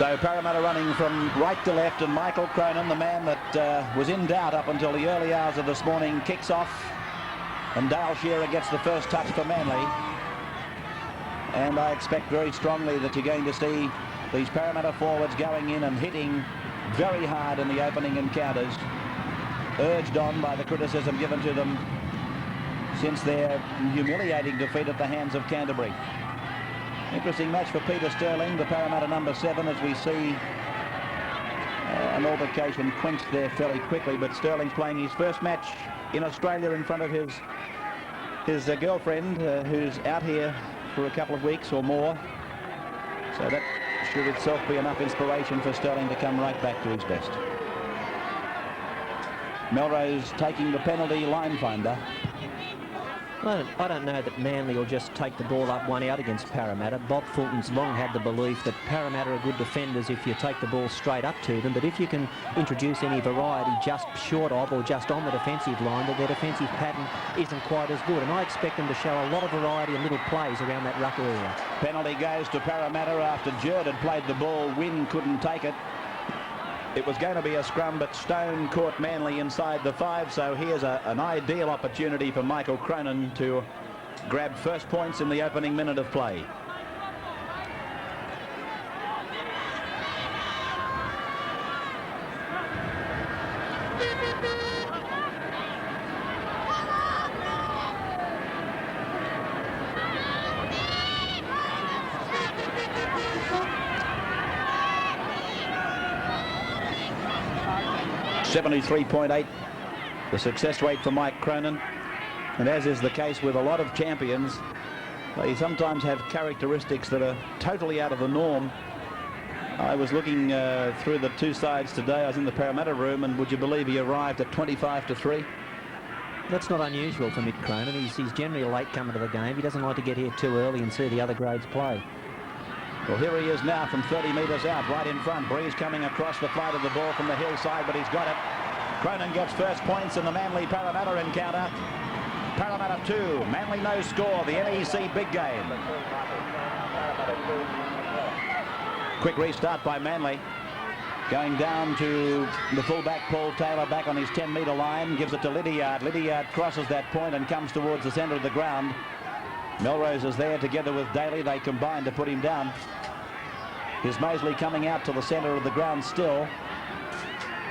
So Parramatta running from right to left, and Michael Cronin, the man that was in doubt up until the early hours of this morning, kicks off, and Dale Shearer gets the first touch for Manly. And I expect very strongly that you're going to see these Parramatta forwards going in and hitting very hard in the opening encounters, urged on by the criticism given to them since their humiliating defeat at the hands of Canterbury. Interesting match for Peter Sterling, the Parramatta number 7, as we see an altercation quenched there fairly quickly, but Sterling's playing his first match in Australia in front of his girlfriend, who's out here for a couple of weeks or more. So that should itself be enough inspiration for Sterling to come right back to his best. Melrose taking the penalty line finder. I don't know that Manly will just take the ball up one out against Parramatta. Bob Fulton's long had the belief that Parramatta are good defenders if you take the ball straight up to them, but if you can introduce any variety just short of or just on the defensive line, that their defensive pattern isn't quite as good, and I expect them to show a lot of variety and little plays around that ruck area. Penalty goes to Parramatta after Jerd had played the ball. Wynn couldn't take it. It was going to be a scrum, but Stone caught Manly inside the 5, so here's an ideal opportunity for Michael Cronin to grab first points in the opening minute of play. .8, the success rate for Mike Cronin, and as is the case with a lot of champions, they sometimes have characteristics that are totally out of the norm. I was looking through the two sides today. I was in the Parramatta room, and would you believe he arrived at 25-3? That's not unusual for Mick Cronin. He's generally a late comer to the game. He doesn't like to get here too early and see the other grades play. Well, here he is now from 30 metres out, right in front. Breeze coming across the flight of the ball from the hillside, but he's got it. Cronin gets first points in the Manly-Parramatta encounter. Parramatta 2, Manly no score, the NEC big game. Quick restart by Manly. Going down to the fullback, Paul Taylor, back on his 10-metre line, gives it to Lydiard. Lydiard crosses that point and comes towards the centre of the ground. Melrose is there together with Daly. They combine to put him down. Here's Mosley coming out to the centre of the ground still.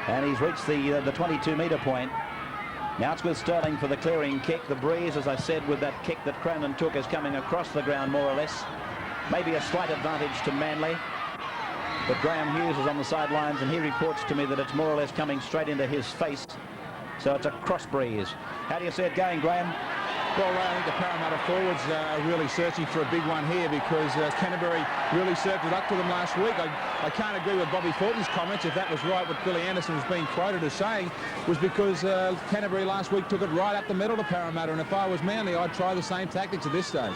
And he's reached the 22-metre point. Now it's with Sterling for the clearing kick. The breeze, as I said, with that kick that Cronin took, is coming across the ground more or less. Maybe a slight advantage to Manly. But Graeme Hughes is on the sidelines, and he reports to me that it's more or less coming straight into his face. So it's a cross breeze. How do you see it going, Graeme? Well, I think the Parramatta forwards are really searching for a big one here, because Canterbury really served it up to them last week. I can't agree with Bobby Fulton's comments, if that was right, what Billy Anderson was being quoted as saying, was because Canterbury last week took it right up the middle to Parramatta, and if I was Manly, I'd try the same tactics at this stage.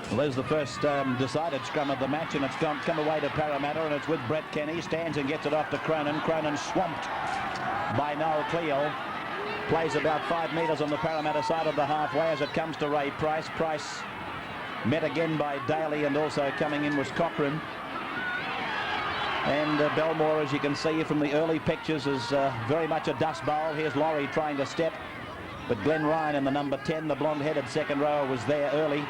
Well, there's the first decided scrum of the match, and it's come away to Parramatta, and it's with Brett Kenny. Stands and gets it off to Cronin. Cronin swamped by Noel Cleo. Plays about 5 metres on the Parramatta side of the halfway as it comes to Ray Price. Price met again by Daly, and also coming in was Cochrane. And Belmore, as you can see from the early pictures, is very much a dust bowl. Here's Laurie trying to step, but Glenn Ryan in the number 10, the blonde-headed second rower, was there early.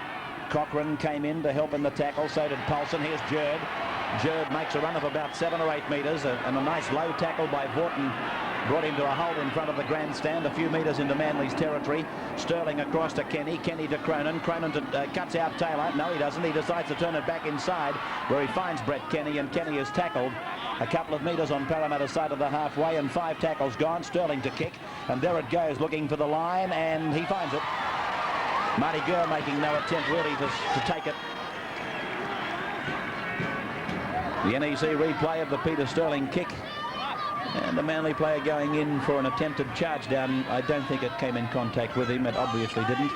Cochrane came in to help in the tackle, so did Paulson. Here's Jerd. Jerd makes a run of about 7 or 8 metres, and a nice low tackle by Vorton brought him to a hold in front of the grandstand, a few metres into Manly's territory. Sterling across to Kenny, Kenny to Cronin. Cronin cuts out Taylor. No, he doesn't. He decides to turn it back inside, where he finds Brett Kenny, and Kenny is tackled a couple of metres on Parramatta's side of the halfway, and 5 tackles gone. Sterling to kick, and there it goes, looking for the line, and he finds it. Marty Gurr making no attempt really to take it. The NEC replay of the Peter Sterling kick, and the Manly player going in for an attempted charge down. I don't think it came in contact with him. It obviously didn't,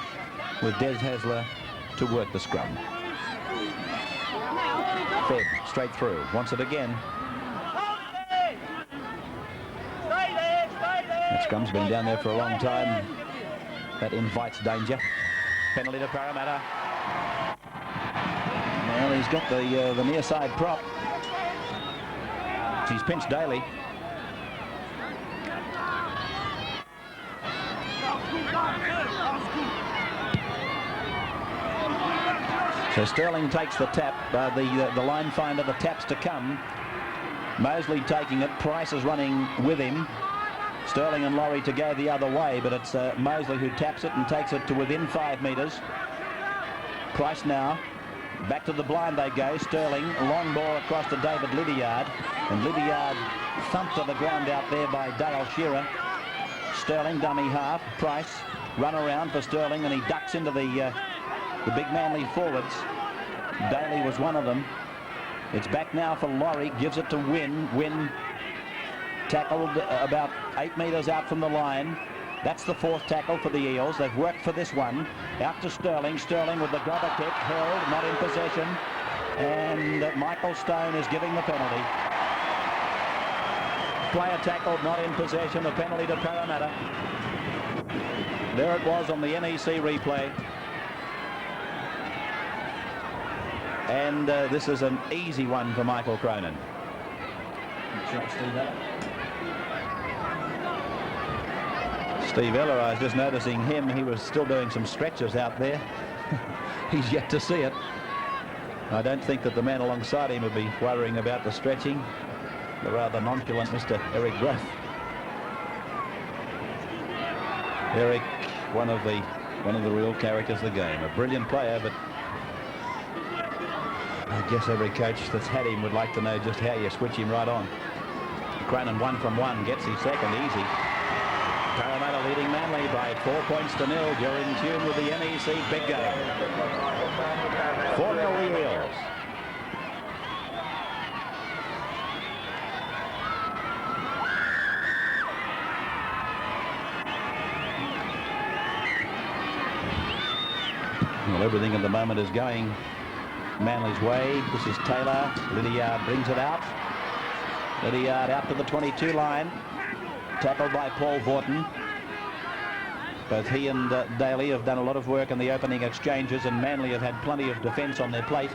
with Des Hasler to work the scrum. Fed straight through, wants it again. That scrum's been down there for a long time. That invites danger. Penalty to Parramatta. Well, he's got the near side prop. He's pinched Daly. So Sterling takes the tap, the line finder, the taps to come. Mosley taking it, Price is running with him. Sterling and Laurie to go the other way, but it's Mosley who taps it and takes it to within 5 metres. Price now, back to the blind they go. Sterling, long ball across to David Lydiard, and Lydiard thumped to the ground out there by Dale Shearer. Sterling, dummy half. Price, run around for Sterling, and he ducks into the big Manly forwards. Daly was one of them. It's back now for Laurie, gives it to Wynn. Wynn tackled about 8 metres out from the line. That's the 4th tackle for the Eels. They've worked for this one. Out to Sterling. Sterling with the grubber kick, hurled, not in possession. And Michael Stone is giving the penalty. Player tackled, not in possession. A penalty to Parramatta. There it was on the NEC replay. And this is an easy one for Michael Cronin. Steve Eller, I was just noticing him. He was still doing some stretches out there. He's yet to see it. I don't think that the man alongside him would be worrying about the stretching. The rather nonchalant Mr. Eric Groth. Eric, one of the real characters of the game. A brilliant player, but I guess every coach that's had him would like to know just how you switch him right on. Cronin 1 from 1, gets his second easy. Parramatta leading Manly by 4 points to 0. You're in tune with the NEC big game. 4-0 the Eels. Well, everything at the moment is going Manly's way. This is Taylor. Lydiard brings it out. Lydiard out to the 22 line. Tackled by Paul Vaughton. Both he and Daly have done a lot of work in the opening exchanges, and Manly have had plenty of defence on their plate.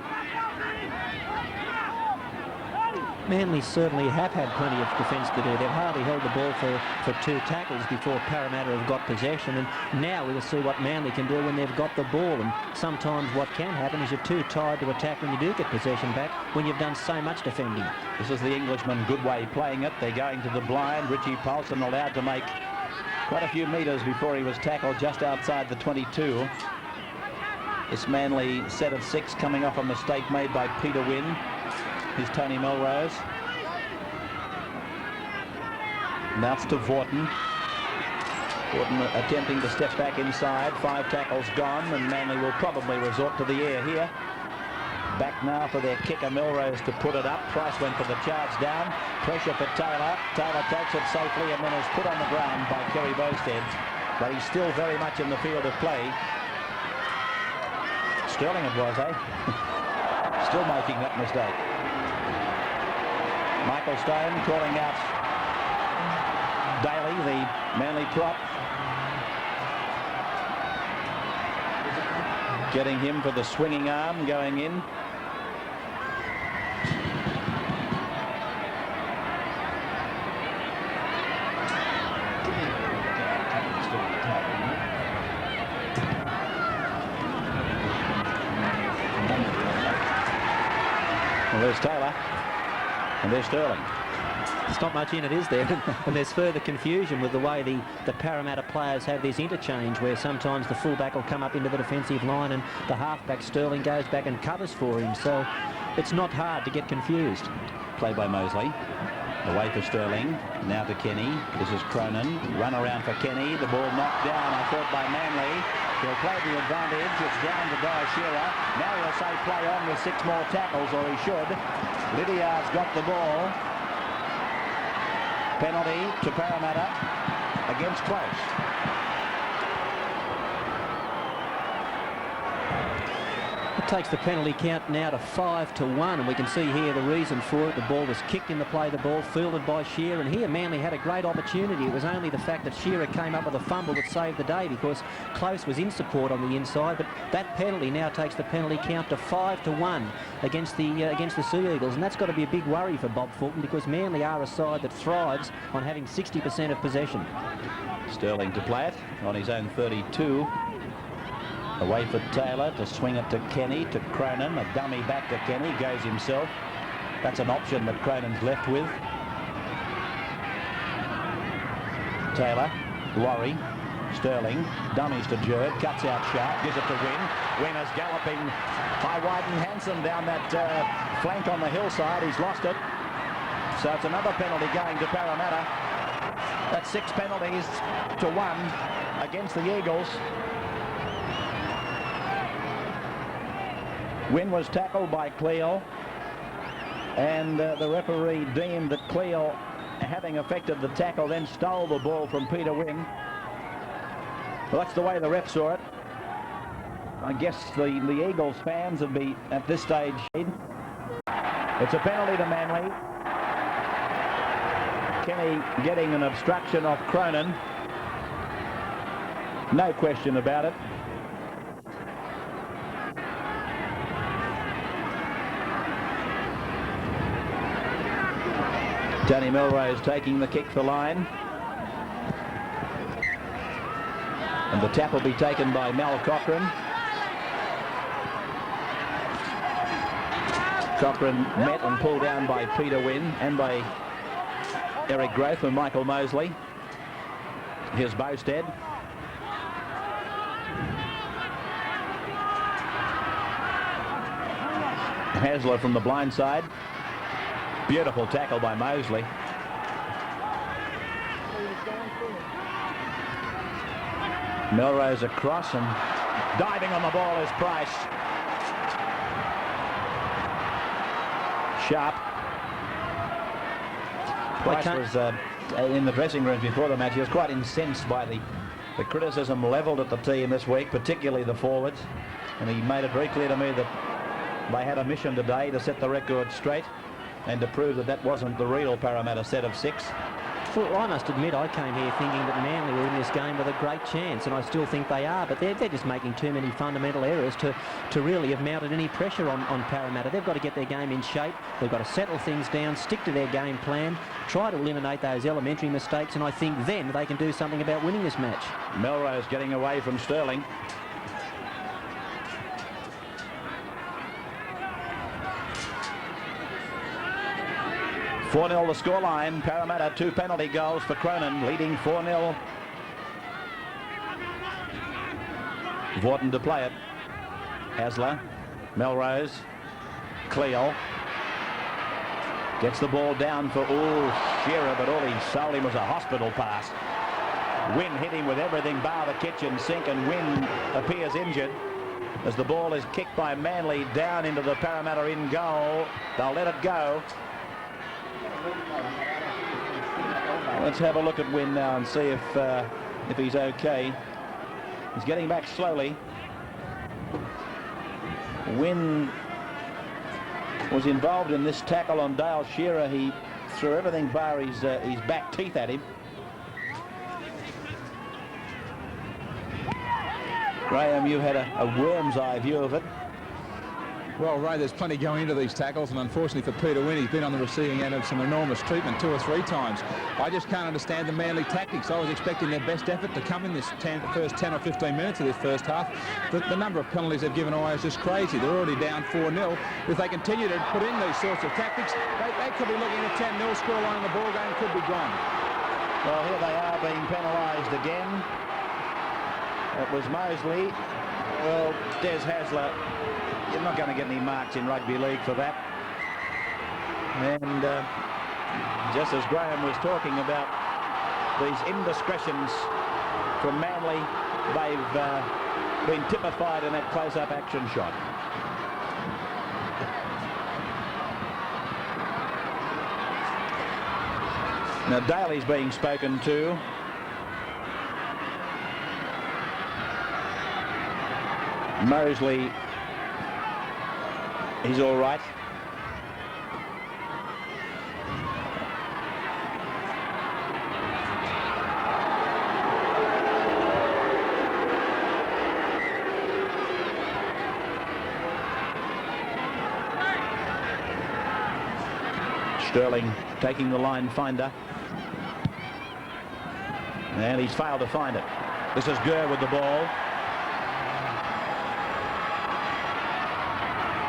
Manly certainly have had plenty of defence to do. They've hardly held the ball for 2 tackles before Parramatta have got possession, and now we'll see what Manly can do when they've got the ball. And sometimes what can happen is you're too tired to attack when you do get possession back, when you've done so much defending. This is the Englishman Goodway playing it. They're going to the blind. Richie Paulson allowed to make quite a few metres before he was tackled just outside the 22. This Manly set of 6 coming off a mistake made by Peter Wynn. Here's Tony Melrose. Now it's to Vaughton. Vaughton attempting to step back inside. 5 tackles gone, and Manly will probably resort to the air here. Back now for their kicker, Melrose, to put it up. Price went for the charge down. Pressure for Taylor. Taylor takes it safely and then is put on the ground by Kerry Bowstead. But he's still very much in the field of play. Sterling it was, eh? Still making that mistake. Michael Stone calling out Daly, the Manly prop. Getting him for the swinging arm going in. Well, there's Taylor. And there's Sterling. There's not much in it, is there? And there's further confusion with the way the Parramatta players have this interchange, where sometimes the fullback will come up into the defensive line and the halfback Sterling goes back and covers for him. So it's not hard to get confused. Play by Mosley. Away for Sterling. Now to Kenny. This is Cronin. Run around for Kenny. The ball knocked down, I thought, by Manly. He'll play the advantage. It's down to Dale Shearer. Now he'll say play on with 6 more tackles, or he should. Lydiard's got the ball. Penalty to Parramatta against Close. Takes the penalty count now to 5-1, and we can see here the reason for it. The ball was kicked in the play, the ball fielded by Shearer, and here Manly had a great opportunity. It was only the fact that Shearer came up with a fumble that saved the day, because Close was in support on the inside. But that penalty now takes the penalty count to 5-1 against the Sea Eagles, and that's got to be a big worry for Bob Fulton, because Manly are a side that thrives on having 60% of possession. Sterling to play it on his own 32. Away for Taylor to swing it to Kenny, to Cronin, a dummy back to Kenny, goes himself. That's an option that Cronin's left with. Taylor, Laurie, Sterling, dummies to Jerd, cuts out sharp, gives it to Wynn. Wynn is galloping by Wyden Hansen down that flank on the hillside. He's lost it. So it's another penalty going to Parramatta. That's 6 penalties to 1 against the Eagles. Wynn was tackled by Cleo, and the referee deemed that Cleo, having effected the tackle, then stole the ball from Peter Wynn. Well, that's the way the ref saw it. I guess the Eagles fans would be at this stage. It's a penalty to Manly. Kenny getting an obstruction off Cronin. No question about it. Tony Melrose taking the kick for line. And the tap will be taken by Mel Cochran. Cochran met and pulled down by Peter Wynn and by Eric Groth and Michael Mosley. Here's Bowstead. Hasler from the blind side. Beautiful tackle by Mosley. Melrose across, and diving on the ball is Price. Sharp. Price was in the dressing rooms before the match. He was quite incensed by the criticism levelled at the team this week, particularly the forwards. And he made it very clear to me that they had a mission today to set the record straight and to prove that that wasn't the real Parramatta set of 6. Well, I must admit, I came here thinking that Manly were in this game with a great chance, and I still think they are, but they're just making too many fundamental errors to really have mounted any pressure on Parramatta. They've got to get their game in shape. They've got to settle things down, stick to their game plan, try to eliminate those elementary mistakes, and I think then they can do something about winning this match. Melrose getting away from Sterling. .4-0 the scoreline. Parramatta 2 penalty goals for Cronin, leading 4-0. Vaughton to play it. Hasler, Melrose, Cleo. Gets the ball down for Shearer, but all he sold him was a hospital pass. Wynn hit him with everything bar the kitchen sink, and Wynn appears injured as the ball is kicked by Manly down into the Parramatta in goal. They'll let it go. Let's have a look at Wynn now and see if he's okay. He's getting back slowly. Wynn was involved in this tackle on Dale Shearer. He threw everything bar his back teeth at him. Graeme, you had a worm's eye view of it. Well, Ray, there's plenty going into these tackles, and unfortunately for Peter Wynn, he's been on the receiving end of some enormous treatment 2 or 3 times. I just can't understand the Manly tactics. I was expecting their best effort to come in this first 10 or 15 minutes of this first half. The number of penalties they've given away is just crazy. They're already down 4-0. If they continue to put in these sorts of tactics, they could be looking at a 10-0 scoreline, and the ball game could be gone. Well, here they are being penalised again. It was Mosley. Well, Des Hasler, you're not going to get any marks in rugby league for that. And just as Graeme was talking about these indiscretions from Manly, they've been typified in that close-up action shot. Now Daly's being spoken to. Mosley He's all right. Sterling taking the line finder. And he's failed to find it. This is Gurr with the ball.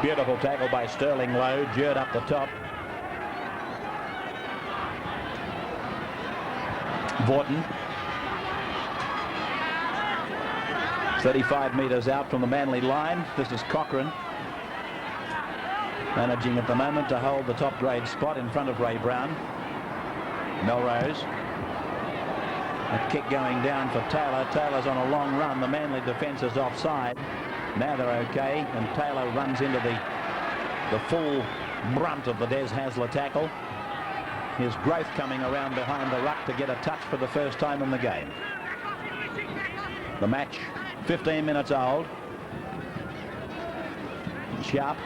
Beautiful tackle by Sterling low. Jerd up the top. Vaughton. 35 metres out from the Manly line. This is Cochrane. Managing at the moment to hold the top grade spot in front of Ray Brown. Melrose. A kick going down for Taylor. Taylor's on a long run. The Manly defence is offside. Now they're okay, and Taylor runs into the full brunt of the Des Hasler tackle. His growth coming around behind the ruck to get a touch for the first time in the game. The match 15 minutes old. Sharp.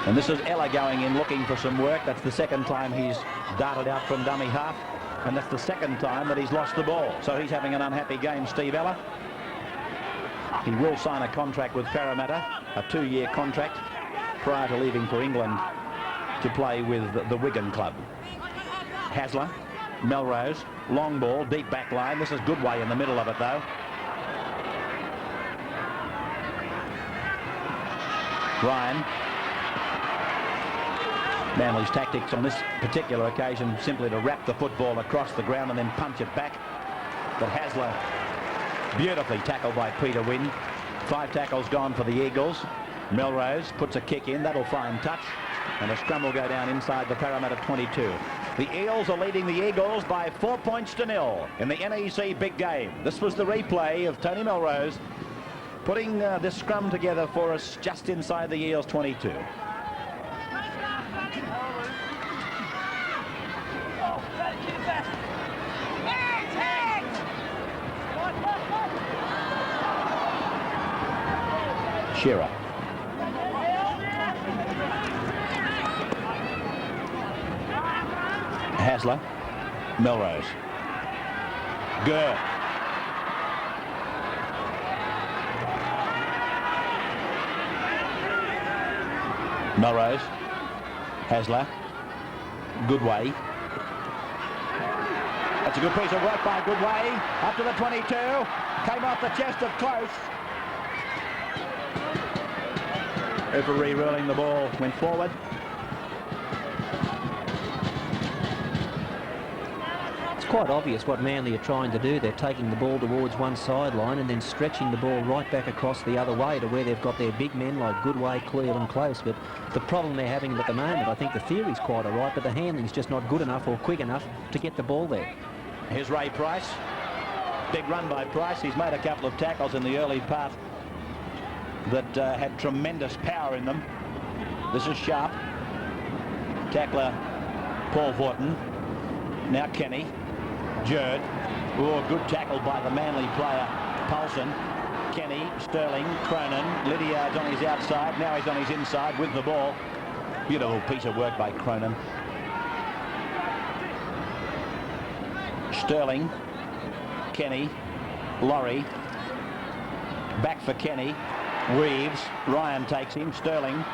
And this is Ella going in looking for some work. That's the second time he's darted out from dummy half. And that's the second time that he's lost the ball. So he's having an unhappy game, Steve Ella. He will sign a contract with Parramatta, a 2-year contract, prior to leaving for England to play with the Wigan club. Hasler, Melrose, long ball, deep back line. This is Goodway in the middle of it, though. Ryan. Manly's tactics on this particular occasion simply to wrap the football across the ground and then punch it back. But Hasler beautifully tackled by Peter Wynn. 5 tackles gone for the Eagles. Melrose puts a kick in. That'll find touch. And a scrum will go down inside the Parramatta 22. The Eels are leading the Eagles by 4 points to 0 in the NEC big game. This was the replay of Tony Melrose putting this scrum together for us just inside the Eels 22. Shearer. Hasler. Melrose. Gurr. Melrose. Hasler. Goodway. That's a good piece of work by Goodway. Up to the 22. Came off the chest of Close. Referee ruling the ball went forward. It's quite obvious what Manly are trying to do. They're taking the ball towards one sideline and then stretching the ball right back across the other way to where they've got their big men like Goodway, Cleal and Close. But the problem they're having at the moment, I think the theory's quite all right, but the handling's just not good enough or quick enough to get the ball there. Here's Ray Price. Big run by Price. He's made a couple of tackles in the early part that had tremendous power in them. This is Sharp. Tackler Paul Vaughton. Now Kenny. Jerd. Oh, good tackle by the Manly player Paulson. Kenny, Sterling, Cronin. Lydiard's on his outside. Now he's on his inside with the ball. Beautiful piece of work by Cronin. Sterling. Kenny. Laurie. Back for Kenny. Reeves. Ryan takes him. Sterling.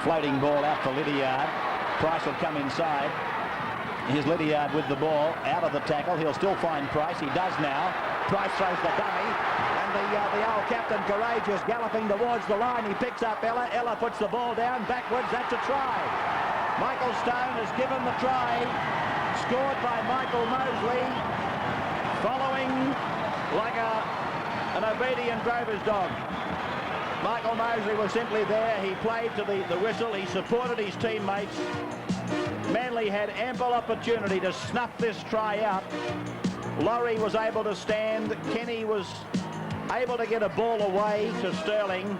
Floating ball out for Lydiard. Price will come inside. Here's Lydiard with the ball. Out of the tackle. He'll still find Price. He does now. Price throws the dummy. And the old captain, Courageous, galloping towards the line. He picks up Ella. Ella puts the ball down. Backwards. That's a try. Michael Stone has given the try. Scored by Michael Mosley. Following like an obedient drover's dog. Michael Mosley was simply there. He played to the whistle. He supported his teammates. Manly had ample opportunity to snuff this try out. Laurie was able to stand. Kenny was able to get a ball away to Sterling.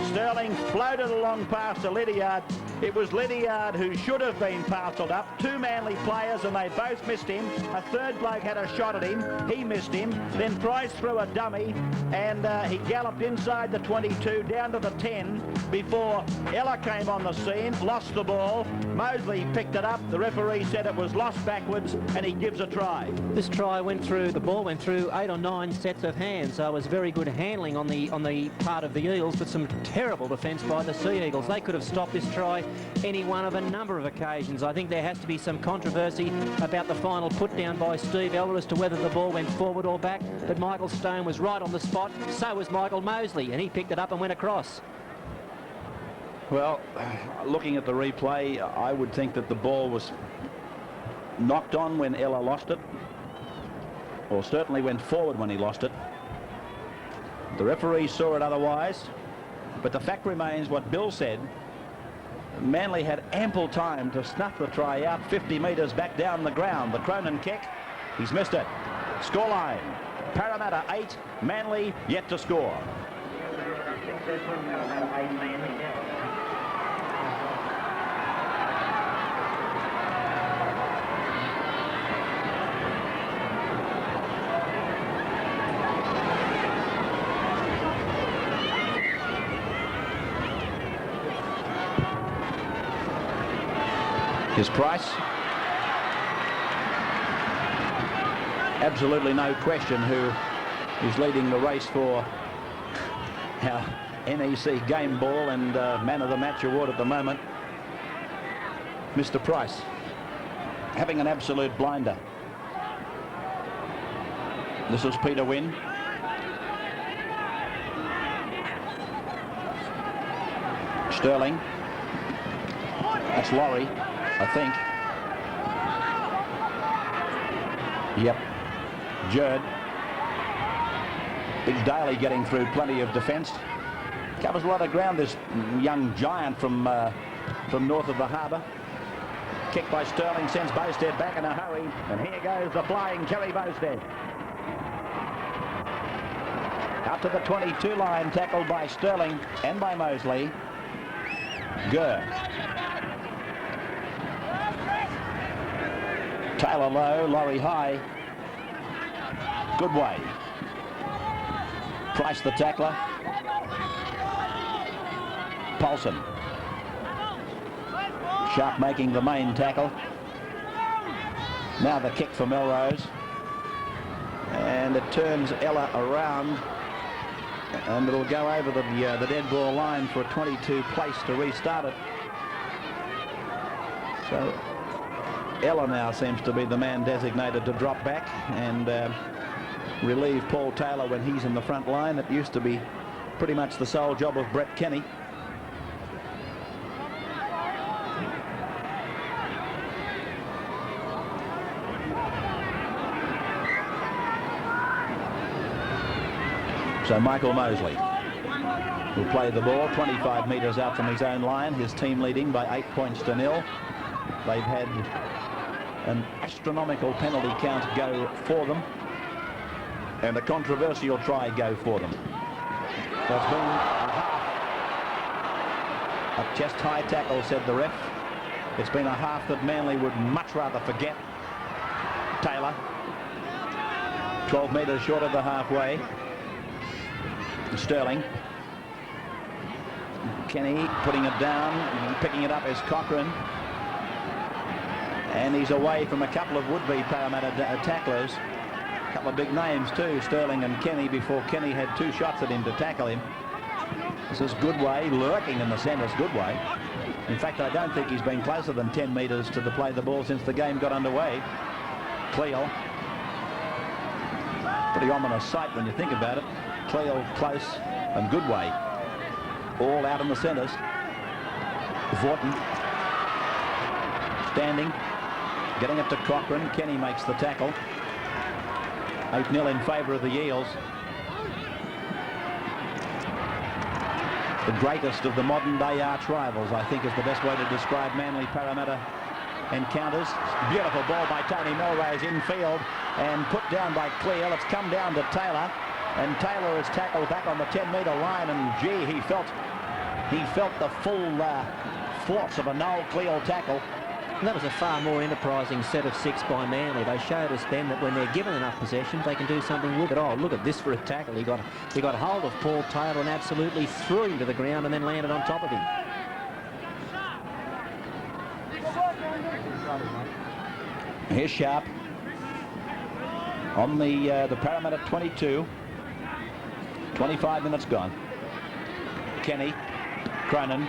Sterling floated along past to Lydiard. It was Lydiard who should have been parcelled up. Two Manly players and they both missed him. A third bloke had a shot at him. He missed him. Then Price threw a dummy and he galloped inside the 22 down to the 10 before Ella came on the scene, lost the ball. Mosley picked it up. The referee said it was lost backwards and he gives a try. This try went through, the ball went through 8 or 9 sets of hands, so it was very good handling on the part of the Eels, but some terrible defence by the Sea Eagles. They could have stopped this try any one of a number of occasions. I think there has to be some controversy about the final put down by Steve Elder as to whether the ball went forward or back, but Michael Stone was right on the spot, so was Michael Mosley, and he picked it up and went across. Well, looking at the replay, I would think that the ball was knocked on when Ella lost it, or certainly went forward when he lost it. The referee saw it otherwise, but the fact remains what Bill said. Manly had ample time to snuff the try out 50 metres back down the ground. The Cronin kick, he's missed it. Scoreline, Parramatta 8, Manly yet to score. His Price. Absolutely no question who is leading the race for our NEC game ball and man of the match award at the moment. Mr. Price having an absolute blinder. This is Peter Wynn. Sterling. That's Laurie, I think. Yep. Jerd. Big Daly getting through plenty of defence. Covers a lot of ground, this young giant from north of the harbour. Kick by Sterling sends Bowstead back in a hurry. And here goes the flying Kerry Bowstead. Up to the 22 line, tackled by Sterling and by Mosley. Gurr. Taylor low, Laurie high. Good way. Price the tackler. Paulson. Sharp making the main tackle. Now the kick for Melrose. And it turns Ella around. And it'll go over the dead ball line for a 22 place to restart it. So Ella now seems to be the man designated to drop back and relieve Paul Taylor when he's in the front line. It used to be pretty much the sole job of Brett Kenny. So Michael Mosley will play the ball 25 metres out from his own line. His team leading by 8 points to 0. They've had an astronomical penalty count go for them and a controversial try go for them. So it's been a chest high tackle, said the ref. It's been a half that Manly would much rather forget. Taylor 12 metres short of the halfway. Sterling. Kenny putting it down, picking it up is Cochrane. And he's away from a couple of would-be Parramatta tacklers. A couple of big names too, Sterling and Kenny, before Kenny had 2 shots at him to tackle him. This is Goodway lurking in the centre. Goodway. In fact, I don't think he's been closer than 10 metres to play the ball since the game got underway. Cleo. Pretty ominous sight when you think about it. Cleo close and Goodway all out in the centres. Vorton standing, getting it to Cochrane. Kenny makes the tackle. 8-0 in favour of the Eels. The greatest of the modern day arch rivals, I think, is the best way to describe Manly Parramatta encounters. Beautiful ball by Tony Melrose infield and put down by Cleo. It's come down to Taylor. And Taylor is tackled back on the 10-metre line, and gee, he felt the full force of a Noel Cleal tackle. And that was a far more enterprising set of 6 by Manly. They showed us then that when they're given enough possession, they can do something with it. Oh, look at this for a tackle. He got hold of Paul Taylor and absolutely threw him to the ground and then landed on top of him. Here's Sharp on the Parramatta 22. 25 minutes gone. Kenny, Cronin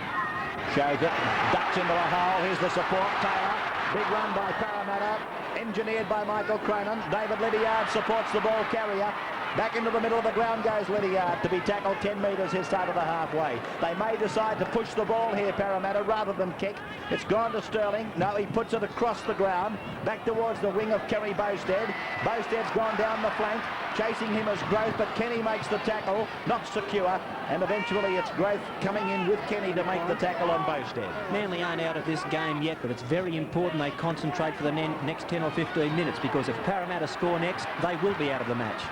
shows it, ducks into a hole. Here's the support. Taylor, big run by Parramatta, engineered by Michael Cronin. David Lydiard supports the ball carrier. Back into the middle of the ground goes Lydiard to be tackled 10 metres his side of the halfway. They may decide to push the ball here, Parramatta, rather than kick. It's gone to Sterling. No, he puts it across the ground, back towards the wing of Kerry Bowstead. Bowstead's gone down the flank. Chasing him is Growth, but Kenny makes the tackle, not secure, and eventually it's Growth coming in with Kenny to make the tackle on Bowstead. Manly aren't out of this game yet, but it's very important they concentrate for the next 10 or 15 minutes, because if Parramatta score next, they will be out of the match.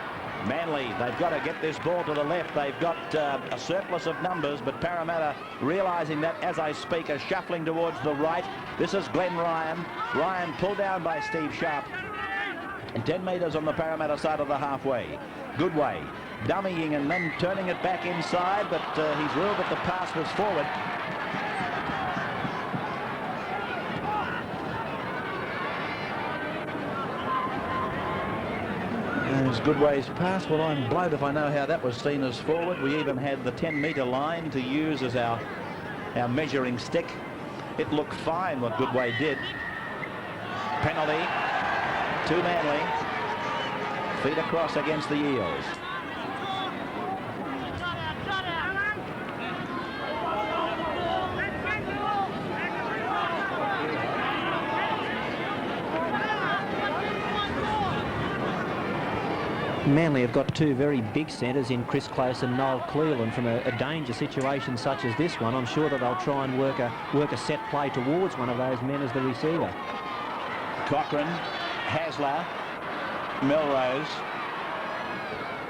Manly, they've got to get this ball to the left. They've got a surplus of numbers, but Parramatta, realising that as I speak, are shuffling towards the right. This is Glenn Ryan. Ryan pulled down by Steve Sharp. And 10 metres on the Parramatta side of the halfway. Goodway dummying and then turning it back inside, but he's ruled that the pass was forward. There's Goodway's pass. Well, I'm blowed if I know how that was seen as forward. We even had the 10-metre line to use as our measuring stick. It looked fine what Goodway did. Penalty to Manly. Feet across against the Eels. Manly have got 2 very big centres in Chris Close and Noel Cleal, and from a danger situation such as this one, I'm sure that they'll try and work a set play towards one of those men as the receiver. Cochrane, Hasler, Melrose,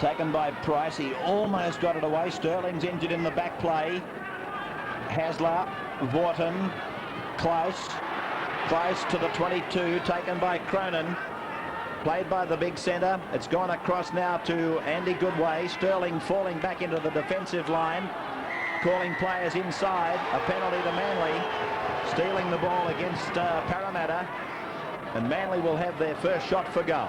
taken by Price. He almost got it away. Sterling's injured in the back play. Hasler, Vorton, Close to the 22, taken by Cronin. Played by the big centre. It's gone across now to Andy Goodway. Sterling falling back into the defensive line. Calling players inside. A penalty to Manly. Stealing the ball against Parramatta. And Manly will have their first shot for goal.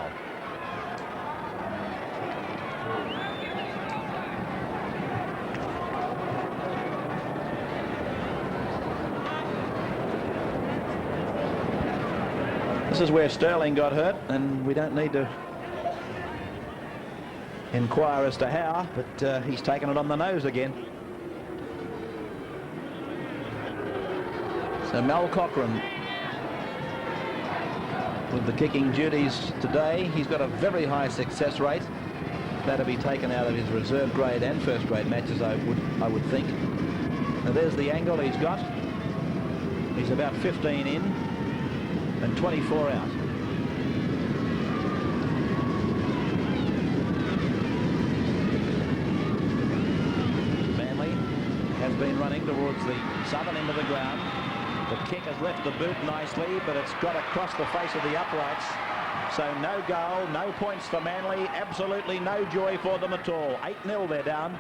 This is where Sterling got hurt, and we don't need to inquire as to how, but he's taken it on the nose again. So Mel Cochrane with the kicking duties today. He's got a very high success rate. That'll be taken out of his reserve grade and first grade matches, I would think. Now there's the angle he's got. He's about 15 in and 24 out. Manly has been running towards the southern end of the ground. The kick has left the boot nicely, but it's got across the face of the uprights. So no goal, no points for Manly, absolutely no joy for them at all. 8-0 they're down.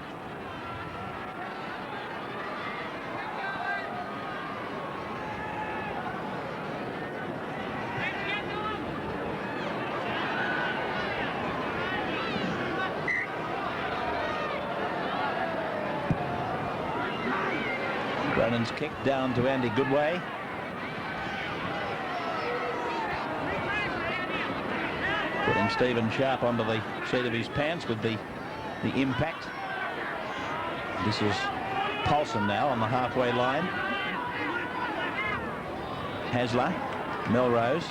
Cronin's kick down to Andy Goodway. Putting Stephen Sharp onto the seat of his pants with the impact. This is Paulson now on the halfway line. Hasler, Melrose,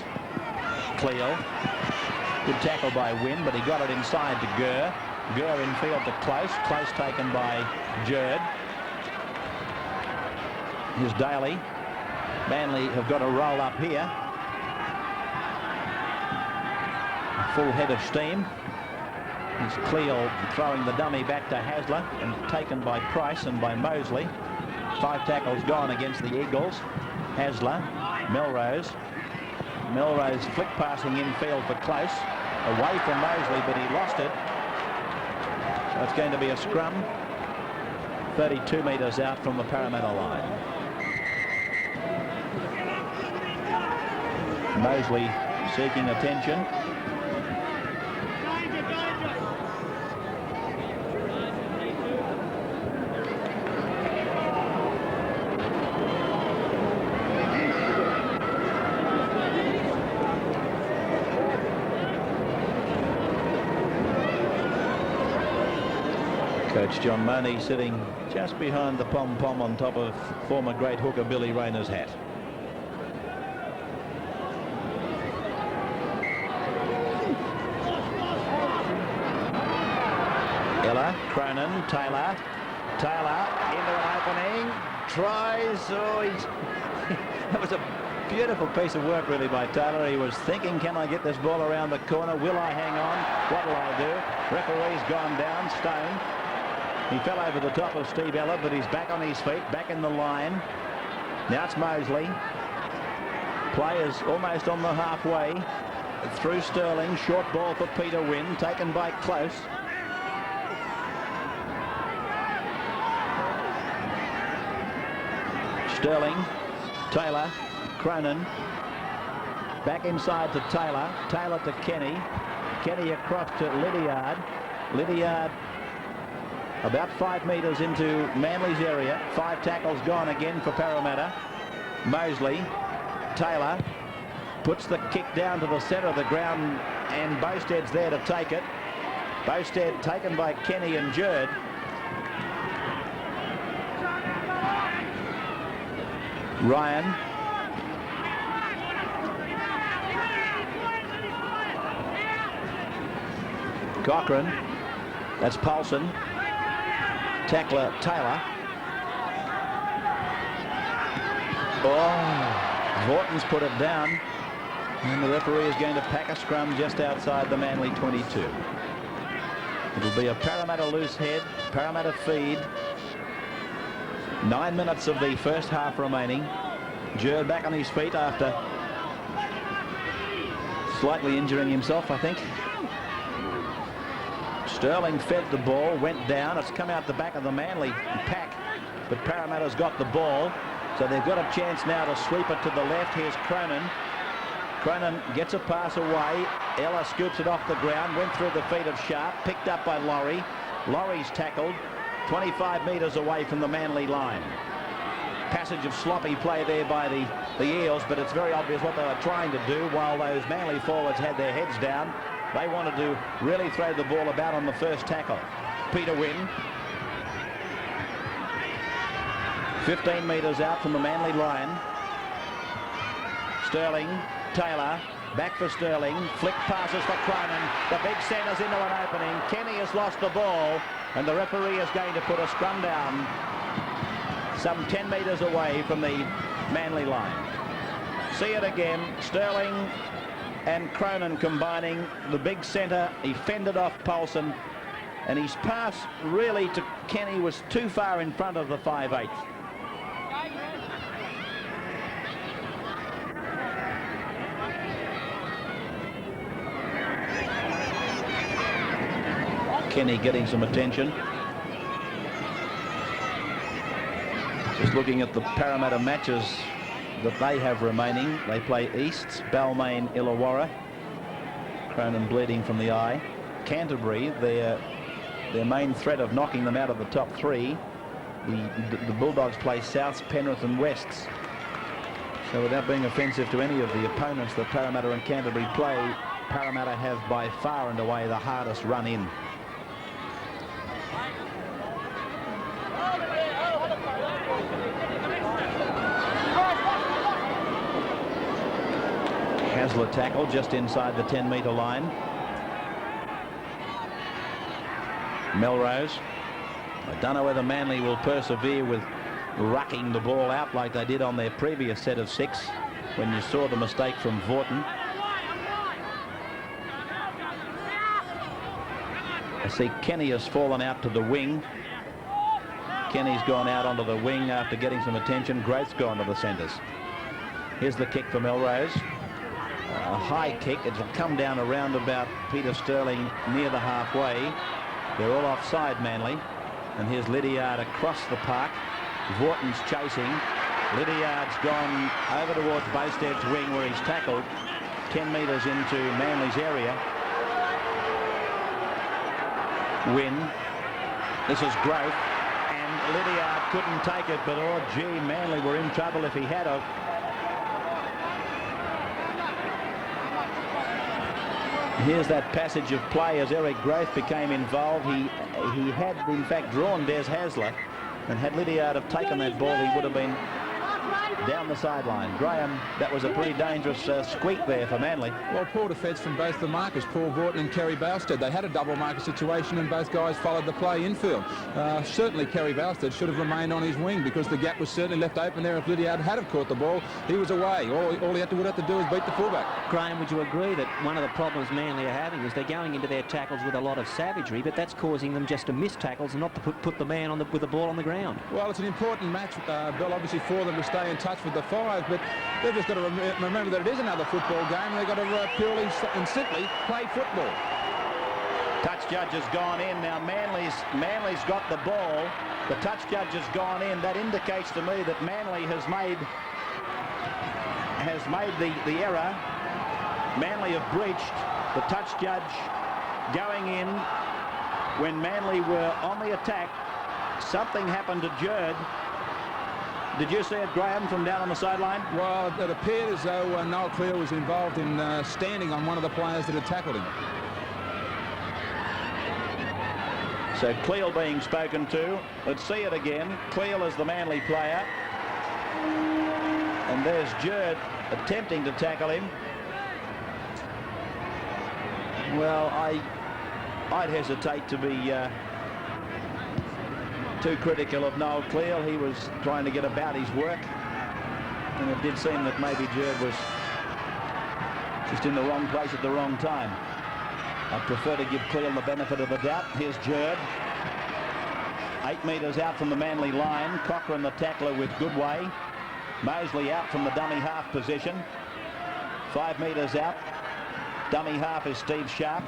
Cleal. Good tackle by Wynn, but he got it inside to Gurr. Gurr in field to Close. Close taken by Jerd. Here's Daly. Manly have got to roll up here. A full head of steam. Here's Cleal throwing the dummy back to Hasler and taken by Price and by Mosley. 5 tackles gone against the Eagles. Hasler, Melrose. Melrose flick passing infield for Close. Away from Mosley, but he lost it. So it's going to be a scrum. 32 metres out from the Parramatta line. Mosley seeking attention. Coach John Money sitting just behind the pom-pom on top of former great hooker Billy Rayner's hat. Ella, Cronin, Taylor into an opening, tries. Oh, that was a beautiful piece of work really by Taylor. He was thinking, can I get this ball around the corner? Will I hang on? What will I do? Referee's gone down, Stone. He fell over the top of Steve Ella, but he's back on his feet, back in the line. Now it's Mosley. Players almost on the halfway. Through Sterling, short ball for Peter Wynn, taken by Close. Sterling, Taylor, Cronin, back inside to Taylor, Taylor to Kenny, Kenny across to Lydiard, Lydiard about 5 metres into Manly's area, 5 tackles gone again for Parramatta. Mosley, Taylor puts the kick down to the centre of the ground and Bosted's there to take it. Bosted taken by Kenny and Jerd. Ryan. Cochrane. That's Paulson. Tackler Taylor. Oh, Vorton's put it down. And the referee is going to pack a scrum just outside the Manly 22. It'll be a Parramatta loose head, Parramatta feed. 9 minutes of the first half remaining. Jerd back on his feet after slightly injuring himself, I think. Sterling fed the ball, went down. It's come out the back of the Manly pack, but Parramatta's got the ball, so they've got a chance now to sweep it to the left. Here's Cronin. Cronin gets a pass away. Ella scoops it off the ground, went through the feet of Sharp, picked up by Laurie. Laurie's tackled 25 metres away from the Manly line. Passage of sloppy play there by the Eels, but it's very obvious what they were trying to do while those Manly forwards had their heads down. They wanted to really throw the ball about on the first tackle. Peter Wynn. 15 metres out from the Manly line. Sterling, Taylor, back for Sterling. Flick passes for Cronin. The big centre's into an opening. Kenny has lost the ball, and the referee is going to put a scrum down some 10 metres away from the Manly line. See it again. Sterling and Cronin combining. The big centre, he fended off Paulson, and his pass really to Kenny was too far in front of the 5/8. Kenny getting some attention. Just looking at the Parramatta matches that they have remaining. They play Easts, Balmain, Illawarra. Cronin bleeding from the eye. Canterbury, their main threat of knocking them out of the top 3. The Bulldogs play Souths, Penrith and Wests. So without being offensive to any of the opponents that Parramatta and Canterbury play, Parramatta have by far and away the hardest run in. Hasler tackle just inside the 10-metre line. Melrose. I don't know whether Manly will persevere with rucking the ball out like they did on their previous set of 6 when you saw the mistake from Vorton. I see Kenny has fallen out to the wing. Kenny's gone out onto the wing after getting some attention. Growth's gone to the centres. Here's the kick for Melrose. A high kick. It'll come down around about Peter Sterling near the halfway. They're all offside, Manly. And here's Lydiard across the park. Vorton's chasing. Lydiard's gone over towards Bosted's wing where he's tackled 10 metres into Manly's area. Win. This is Growth. And Lydiard couldn't take it, but oh gee, Manly were in trouble if he had of. Here's that passage of play as Eric Growth became involved. He had in fact drawn Des Hasler, and had Lydiard have taken that ball, he would have been down the sideline. Graeme, that was a pretty dangerous squeak there for Manly. Well, poor defence from both the markers, Paul Vorton and Kerry Bousted. They had a double marker situation and both guys followed the play infield. Certainly Kerry Bousted should have remained on his wing because the gap was certainly left open there. If Lydiard had have caught the ball, he was away. All he would have to do is beat the fullback. Graeme, would you agree that one of the problems Manly are having is they're going into their tackles with a lot of savagery, but that's causing them just to miss tackles and not to put the man with the ball on the ground? Well, it's an important match, Bill, obviously for them to stay in touch with the five, but they've just got to remember that it is another football game and they've got to purely and simply play football. Touch judge has gone in. Now Manly's got the ball. The touch judge has gone in. That indicates to me that Manly has made the error. Manly have breached. The touch judge going in when Manly were on the attack. Something happened to Jerd. Did you see it, Graeme, from down on the sideline? Well, it appeared as though Noel Clear was involved in standing on one of the players that had tackled him. So Cleal being spoken to. Let's see it again. Cleal is the Manly player. And there's Jerd attempting to tackle him. Well, I'd hesitate to be too critical of Noel Cleal. He was trying to get about his work, and it did seem that maybe Jerd was just in the wrong place at the wrong time. I prefer to give Cleal the benefit of the doubt. Here's Jerd, 8 metres out from the Manly line. Cochrane the tackler with Goodway. Mosley out from the dummy half position. 5 metres out. Dummy half is Steve Sharp.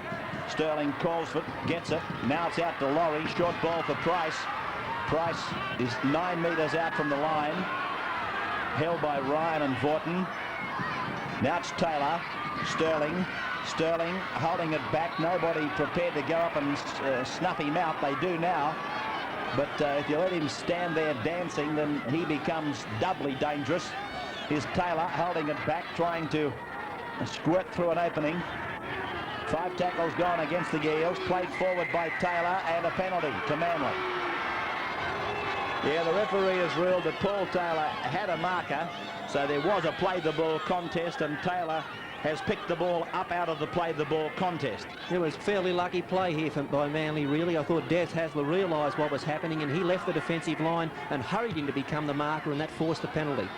Sterling calls for it, gets it. Now it's out to Laurie. Short ball for Price. Price is 9 metres out from the line. Held by Ryan and Vorton. Now it's Taylor. Sterling holding it back. Nobody prepared to go up and snuff him out. They do now. But if you let him stand there dancing, then he becomes doubly dangerous. Here's Taylor holding it back, trying to squirt through an opening. 5 tackles gone against the Eels. Played forward by Taylor, and a penalty to Manly. Yeah, the referee has ruled that Paul Taylor had a marker, so there was a play-the-ball contest, and Taylor has picked the ball up out of the play-the-ball contest. It was fairly lucky play here by Manly, really. I thought Des Hasler realised what was happening, and he left the defensive line and hurried in to become the marker, and that forced the penalty.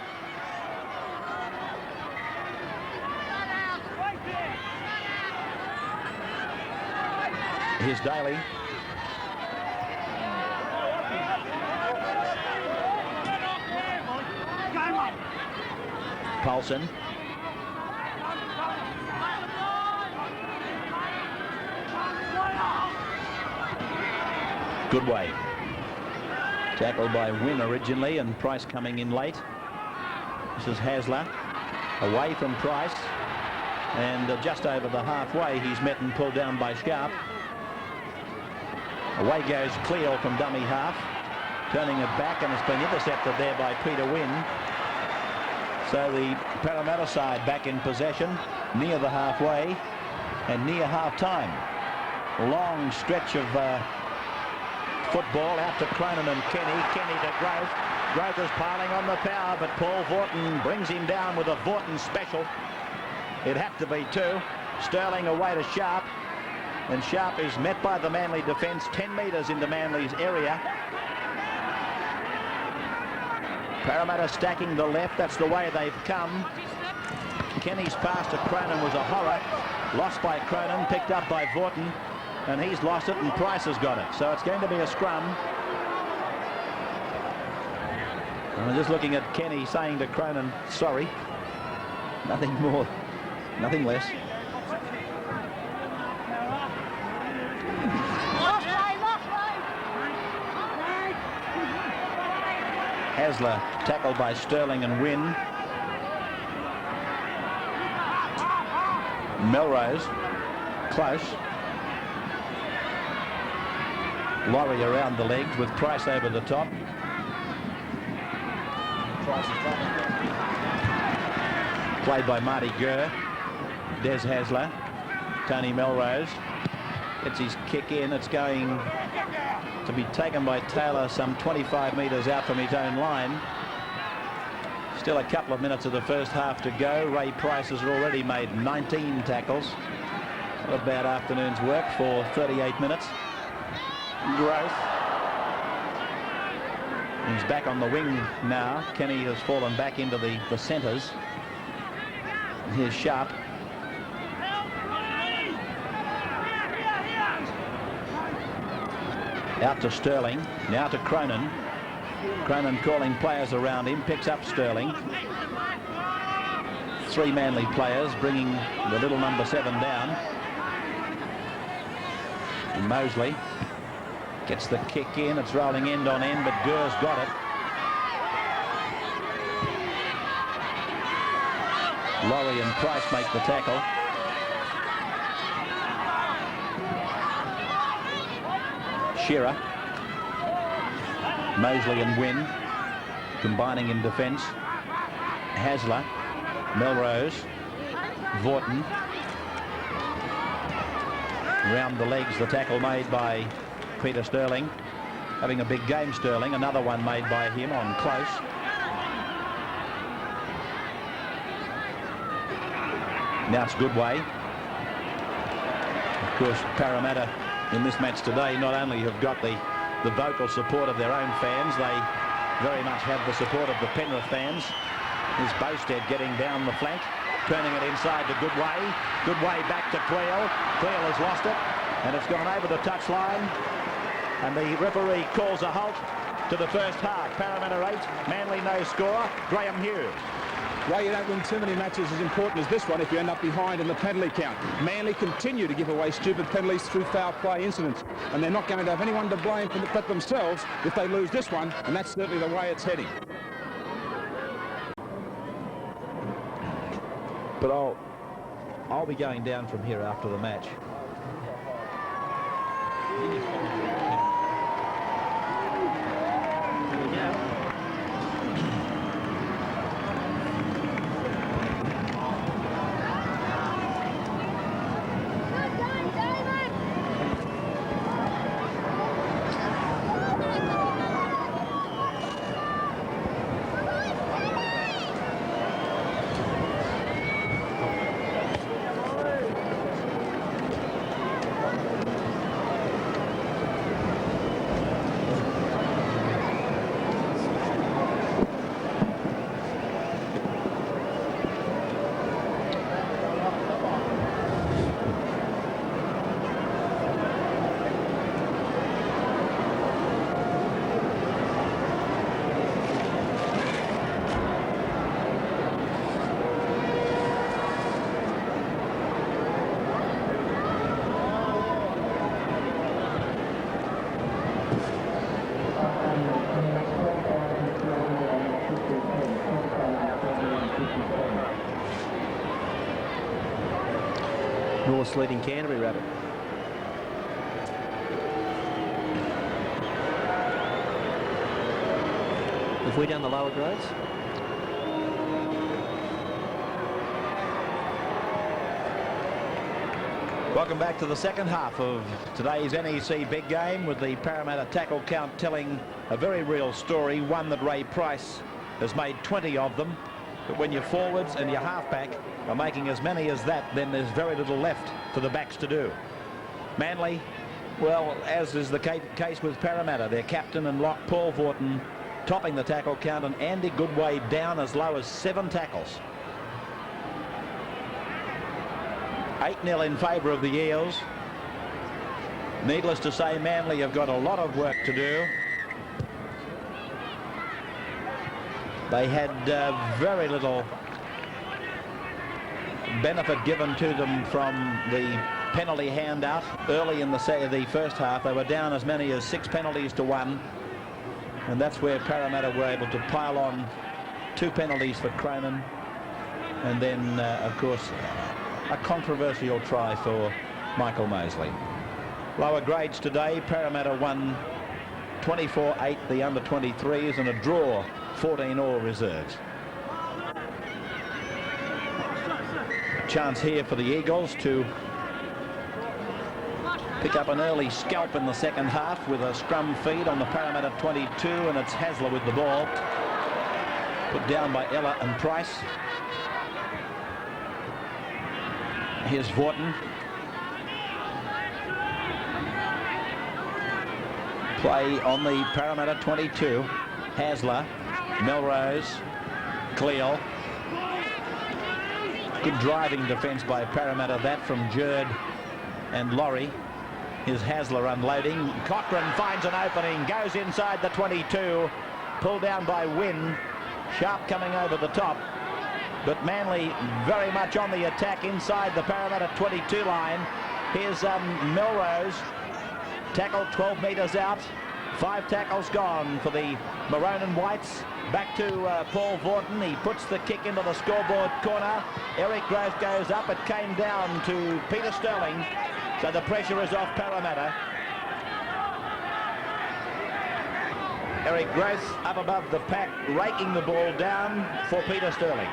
Here's Daly. Paulson. Goodway. Tackled by Wynn originally, and Price coming in late. This is Hasler. Away from Price. And just over the halfway, he's met and pulled down by Sharp. Away goes Cleal from dummy half. Turning it back, and it's been intercepted there by Peter Wynn. So the Parramatta side back in possession, near the halfway and near half-time. Long stretch of football out to Cronin and Kenny. Kenny to Growth. Growth is piling on the power, but Paul Vorton brings him down with a Vorton special. It had to be 2. Sterling away to Sharp, and Sharp is met by the Manly defence 10 metres into Manly's area. Parramatta stacking the left. That's the way they've come. Kenny's pass to Cronin was a horror. Lost by Cronin, picked up by Vorton, and he's lost it, and Price has got it. So it's going to be a scrum. And I'm just looking at Kenny saying to Cronin, sorry. Nothing more, nothing less. Hasler tackled by Sterling and Wynn. Melrose close. Laurie around the legs with Price over the top. Played by Marty Gurr. Des Hasler. Tony Melrose gets his kick in. It's going to be taken by Taylor some 25 metres out from his own line. Still a couple of minutes of the first half to go. Ray Price has already made 19 tackles. Not a bad afternoon's work for 38 minutes. Growth. He's back on the wing now. Kenny has fallen back into the centres. Here's Sharp. Out to Sterling. Now to Cronin. Cronin calling players around him. Picks up Sterling. 3 Manly players bringing the little number 7 down. And Mosley gets the kick in. It's rolling end on end, but Gurr's got it. Laurie and Price make the tackle. Shearer. Mosley and Wynn combining in defence. Hasler. Melrose. Vaughton. Round the legs, the tackle made by Peter Sterling. Having a big game, Sterling. Another one made by him on close. Now it's Goodway. Of course, Parramatta in this match today not only have got the vocal support of their own fans, they very much have the support of the Penrith fans. Here's Bowstead getting down the flank, turning it inside to Goodway. Goodway back to Creel. Creel has lost it, and it's gone over the touchline. And the referee calls a halt to the first half. Parramatta 8, Manly no score. Graeme Hughes. Well, you don't win too many matches as important as this one if you end up behind in the penalty count. Manly continue to give away stupid penalties through foul play incidents, and they're not going to have anyone to blame but themselves if they lose this one, and that's certainly the way it's heading. But I'll be going down from here after the match. North's leading Canterbury Rabbit. Have we done the lower grades? Welcome back to the second half of today's NEC big game, with the Parramatta tackle count telling a very real story, one that Ray Price has made 20 of them. But when your forwards and your halfback are making as many as that, then there's very little left for the backs to do. Manly, well, as is the case with Parramatta, their captain and lock Paul Vaughton topping the tackle count, and Andy Goodway down as low as 7 tackles. 8-0 in favour of the Eels. Needless to say, Manly have got a lot of work to do. They had very little benefit given to them from the penalty handout early in the first half. They were down as many as 6 penalties to 1, and that's where Parramatta were able to pile on 2 penalties for Cronin, and then of course a controversial try for Michael Mosley. Lower grades today. Parramatta won 24-8 the under-23s and a draw 14 all reserves. Chance here for the Eagles to pick up an early scalp in the second half with a scrum feed on the Parramatta 22, and it's Hasler with the ball. Put down by Ella and Price. Here's Vaughton. Play on the Parramatta 22. Hasler, Melrose, Cleal. Good driving defence by Parramatta, that from Jerd and Laurie. Here's Hasler unloading. Cochrane finds an opening, goes inside the 22. Pulled down by Wynn. Sharp coming over the top. But Manly very much on the attack inside the Parramatta 22 line. Here's Melrose. Tackled 12 metres out. 5 tackles gone for the Maroon and Whites. Back to Paul Vaughton. He puts the kick into the scoreboard corner. Eric Grove goes up. It came down to Peter Sterling. So the pressure is off Parramatta. Eric Grove up above the pack, raking the ball down for Peter Sterling.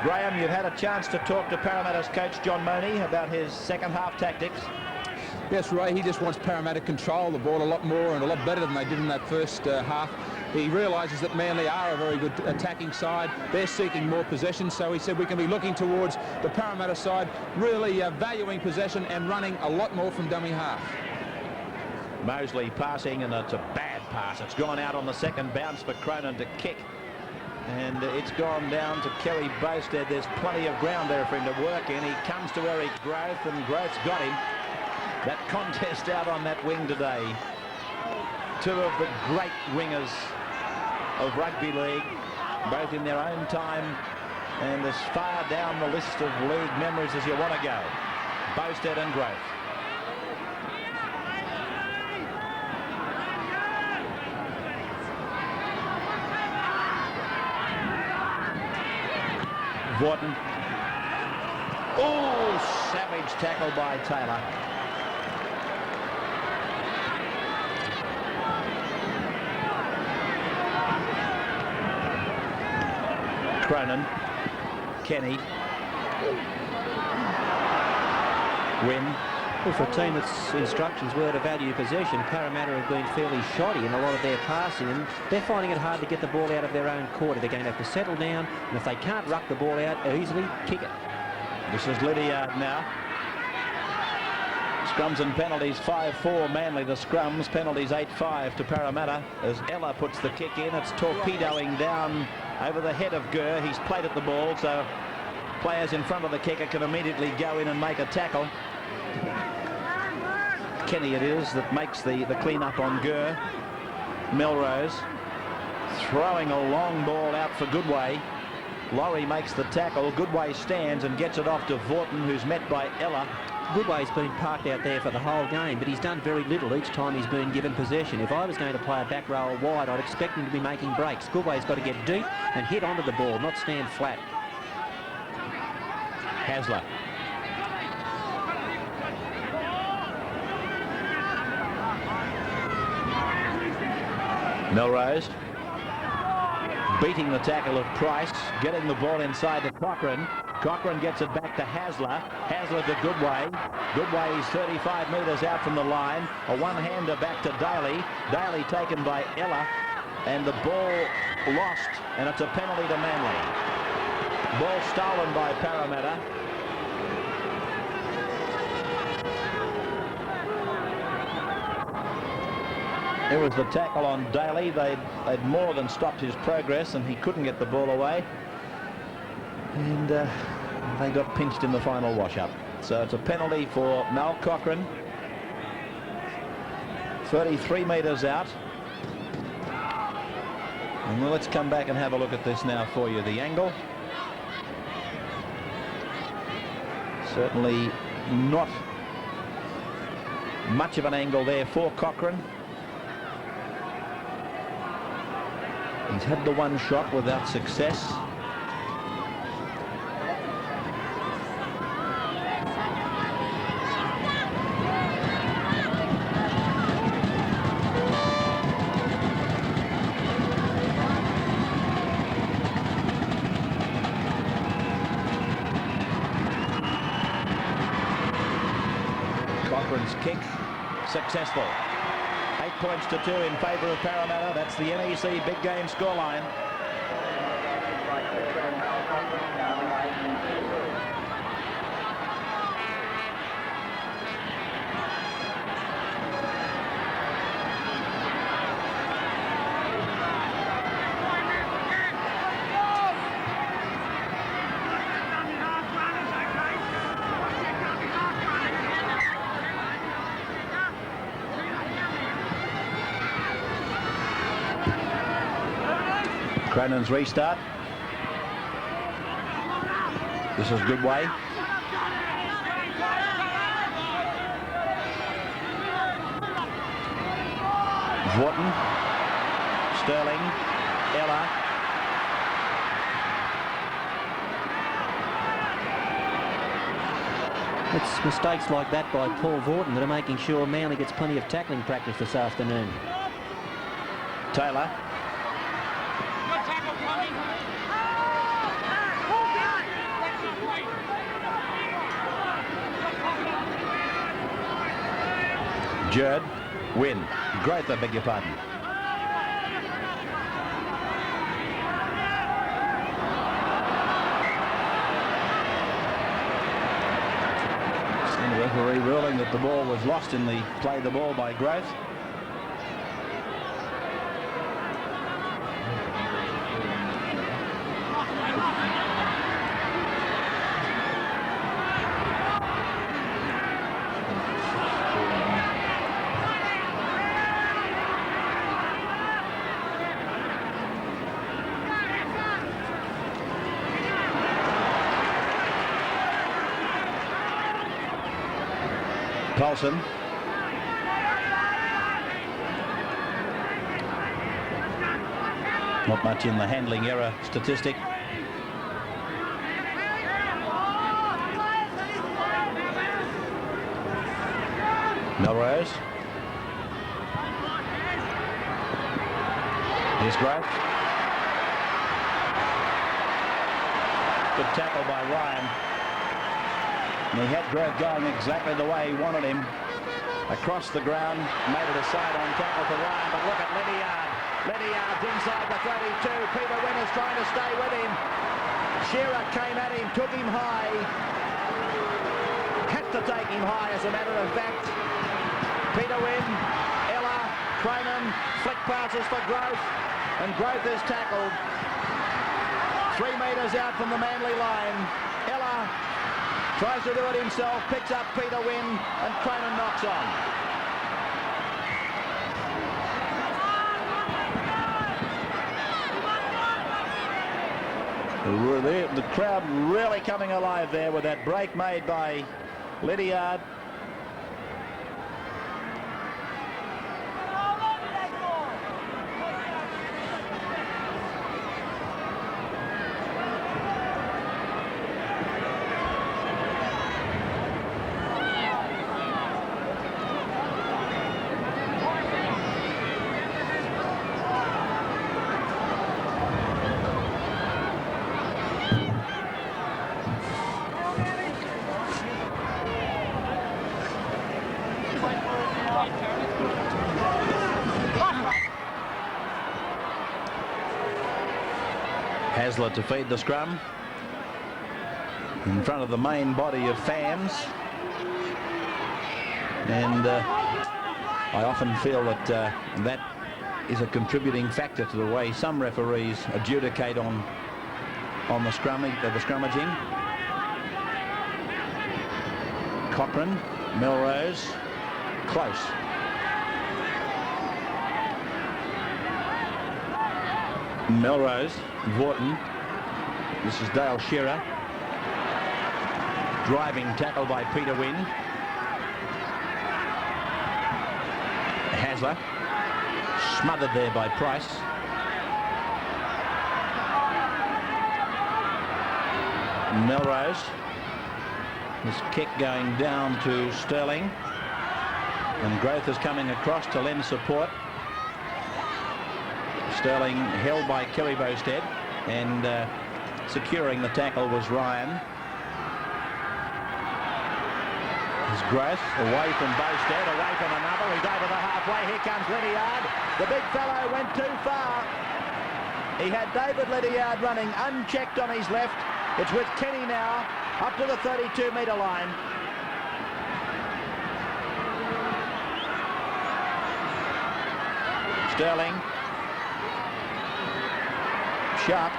Graeme, you've had a chance to talk to Parramatta's coach John Money about his second half tactics. Yes, Ray, he just wants Parramatta to control the ball a lot more and a lot better than they did in that first half. He realises that Manly are a very good attacking side. They're seeking more possession, so he said we can be looking towards the Parramatta side, really valuing possession and running a lot more from dummy half. Mosley passing, and it's a bad pass. It's gone out on the second bounce for Cronin to kick. And it's gone down to Kerry Bowstead. There's plenty of ground there for him to work in. He comes to Eric Grove, and Grove's got him. That contest out on that wing today. 2 of the great wingers of rugby league, both in their own time and as far down the list of league memories as you want to go. Bowstead and Grove. Vaughton. Oh, savage tackle by Taylor. Cronin, Kenny, Wynn. Well, for a team that's instructions were to value possession, Parramatta have been fairly shoddy in a lot of their passing, and they're finding it hard to get the ball out of their own quarter. They're going to have to settle down, and if they can't ruck the ball out easily, kick it. This is Lydiard now. Scrums and penalties 5-4 Manly the scrums, penalties 8-5 to Parramatta as Ella puts the kick in. It's torpedoing down over the head of Gurr. He's played at the ball, so players in front of the kicker can immediately go in and make a tackle. Kenny it is that makes the clean-up on Gurr. Melrose throwing a long ball out for Goodway. Laurie makes the tackle. Goodway stands and gets it off to Vaughton, who's met by Ella. Goodway's been parked out there for the whole game, but he's done very little each time he's been given possession. If I was going to play a back row wide, I'd expect him to be making breaks. Goodway's got to get deep and hit onto the ball, not stand flat. Hasler. Melrose beating the tackle of Price, getting the ball inside to Cochrane. Cochrane gets it back to Hasler. Hasler to Goodway. Goodway's 35 metres out from the line. A one-hander back to Daly. Daly taken by Ella, and the ball lost, and it's a penalty to Manly. Ball stolen by Parramatta. It was the tackle on Daly. They'd more than stopped his progress, and he couldn't get the ball away. And they got pinched in the final wash-up. So it's a penalty for Mal Cochrane. 33 metres out. And let's come back and have a look at this now for you. The angle. Certainly not much of an angle there for Cochrane. He's had the one shot without success. Cochrane's kick successful. 8 points to 2 in favour of Parramatta. That's the NEC big game scoreline. Cronen's restart. This is good way. Wharton, Sterling, Ella. It's mistakes like that by Paul Vaughton that are making sure Manly gets plenty of tackling practice this afternoon. Taylor. Jerd, win. Great, I beg your pardon. And the referee ruling that the ball was lost in the play the ball by Growth. Paulson. Not much in the handling error statistic. Melrose. Here's Grove. Good tackle by Ryan. And he had Grove going exactly the way he wanted him. Across the ground, made it a side-on tackle for Ryan, but look at Lydiard. Lydiard's inside the 32. Peter Wynn is trying to stay with him. Shearer came at him, took him high. Had to take him high, as a matter of fact. Peter Wynn, Ella, Cronin, flick passes for Growth, and Growth is tackled. 3 metres out from the Manly line. Ella tries to do it himself, picks up Peter Wynn, and Cronin knocks on. The crowd really coming alive there with that break made by Lydiard. Hasler to feed the scrum in front of the main body of fans, and I often feel that that is a contributing factor to the way some referees adjudicate on the scrummaging. Cochrane, Melrose, close. Melrose, Wharton. This is Dale Shearer. Driving tackle by Peter Wynn. Hasler smothered there by Price. Melrose. His kick going down to Sterling. And Growth is coming across to lend support. Sterling held by Kerry Bowstead, and securing the tackle was Ryan. There's Growth away from Bowstead, away from another. He's over the halfway. Here comes Lydiard. The big fellow went too far. He had David Lydiard running unchecked on his left. It's with Kenny now up to the 32-metre line. Sterling. Sharp.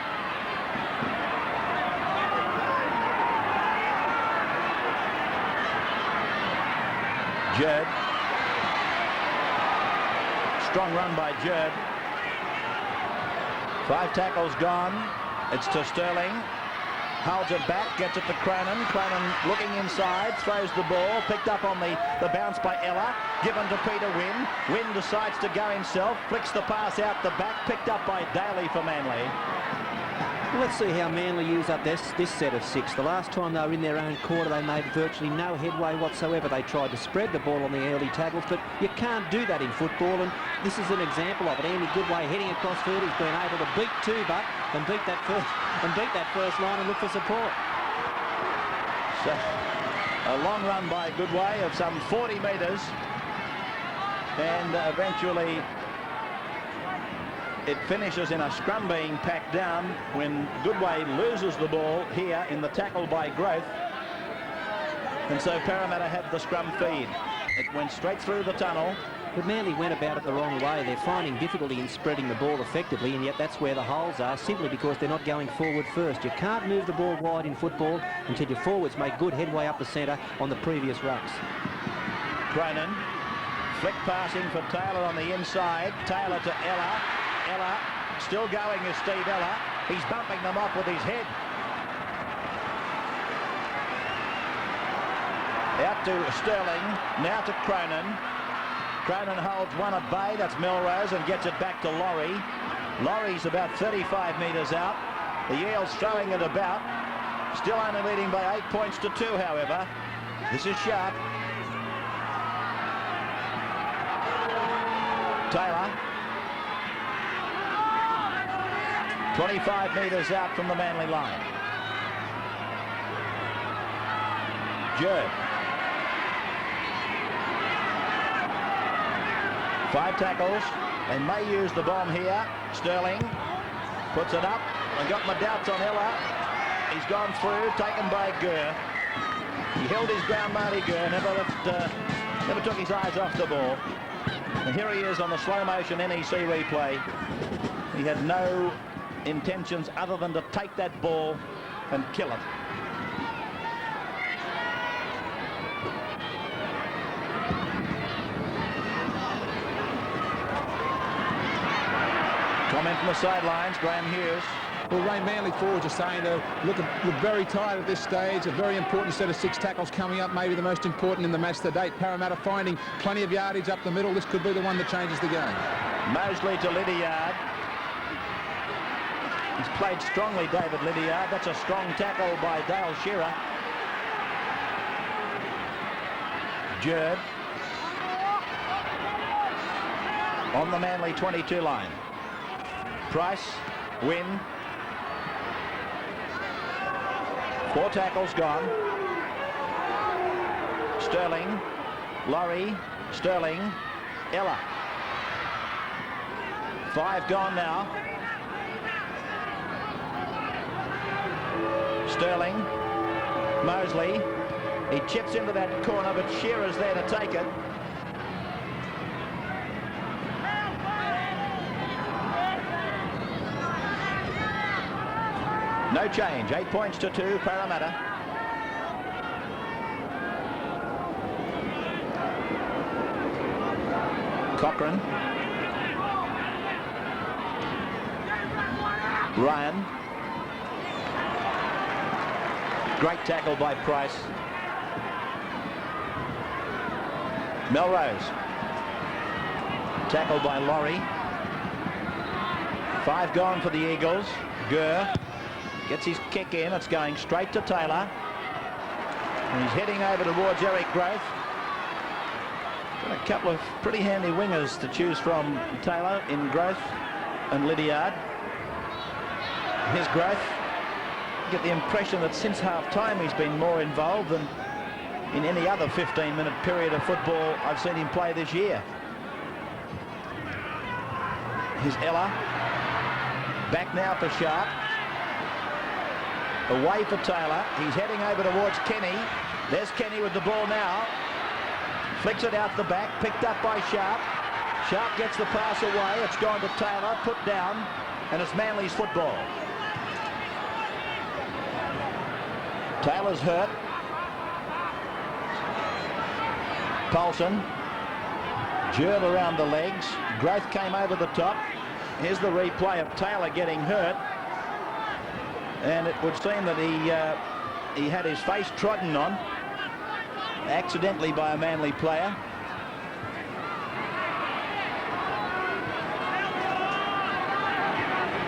Jerd. Strong run by Jerd. 5 tackles gone. It's to Sterling. Holds it back, gets it to Cronin. Cronin looking inside, throws the ball, picked up on the bounce by Ella, given to Peter Wynn. Wynn decides to go himself, flicks the pass out the back, picked up by Daly for Manly. Well, let's see how Manly use up this set of 6. The last time they were in their own quarter, they made virtually no headway whatsoever. They tried to spread the ball on the early tackles, but you can't do that in football, and this is an example of it. Andy Goodway heading across field. He's been able to beat 2 but and beat that first line and look for support. So, a long run by Goodway of some 40 metres, and eventually it finishes in a scrum being packed down when Goodway loses the ball here in the tackle by Growth. And so Parramatta had the scrum feed. It went straight through the tunnel. But Manly went about it the wrong way. They're finding difficulty in spreading the ball effectively, and yet that's where the holes are, simply because they're not going forward first. You can't move the ball wide in football until your forwards make good headway up the centre on the previous rucks. Cronin, flick passing for Taylor on the inside. Taylor to Ella. Ella still going is Steve Ella. He's bumping them off with his head. Out to Sterling, now to Cronin. Cronin holds one at bay, that's Melrose, and gets it back to Laurie. Laurie's about 35 metres out. The Eels throwing it about. Still only leading by 8 points to 2, however. This is Sharp. Taylor. 25 metres out from the Manly line. Jerd. 5 tackles. They may use the bomb here. Sterling puts it up. I got my doubts on Ella. He's gone through, taken by Gurr. He held his ground, Marty Gurr, never took his eyes off the ball. And here he is on the slow motion NEC replay. He had no intentions other than to take that ball and kill it. Comment from the sidelines, Graeme Hughes. Well, Ray, Manly forwards are saying they look very tired at this stage. A very important set of 6 tackles coming up, maybe the most important in the match to date. Parramatta finding plenty of yardage up the middle. This could be the one that changes the game. Mosley to Lydiard. He's played strongly, David Lydiard. That's a strong tackle by Dale Shearer. Jerd. On the Manly 22 line. Price, Wynn. 4 tackles gone. Sterling, Laurie, Sterling, Ella. 5 gone now. Sterling, Mosley. He chips into that corner, but Shearer's there to take it. No change, 8 points to 2, Parramatta. Cochrane. Ryan. Great tackle by Price. Melrose. Tackled by Laurie. 5 gone for the Eagles. Gurr gets his kick in. It's going straight to Taylor. And he's heading over towards Eric Growth. Got a couple of pretty handy wingers to choose from, Taylor in Growth and Lydiard. Here's Growth. Get the impression that since half-time he's been more involved than in any other 15-minute period of football I've seen him play this year. Here's Ella. Back now for Sharp. Away for Taylor. He's heading over towards Kenny. There's Kenny with the ball now. Flicks it out the back. Picked up by Sharp. Sharp gets the pass away. It's gone to Taylor. Put down. And it's Manly's football. Taylor's hurt. Paulson. Jerv around the legs. Growth came over the top. Here's the replay of Taylor getting hurt. And it would seem that he had his face trodden on accidentally by a Manly player.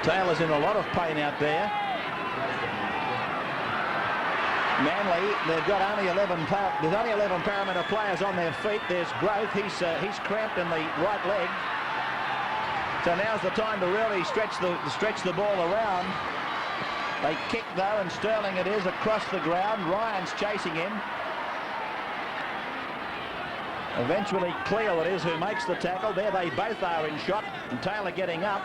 Taylor's in a lot of pain out there. Manly, they've got only 11 Parramatta players on their feet. There's Growth. He's cramped in the right leg. So now's the time to really stretch the ball around. They kick though, and Sterling it is across the ground. Ryan's chasing him. Eventually Cleo it is who makes the tackle. There they both are in shot, and Taylor getting up.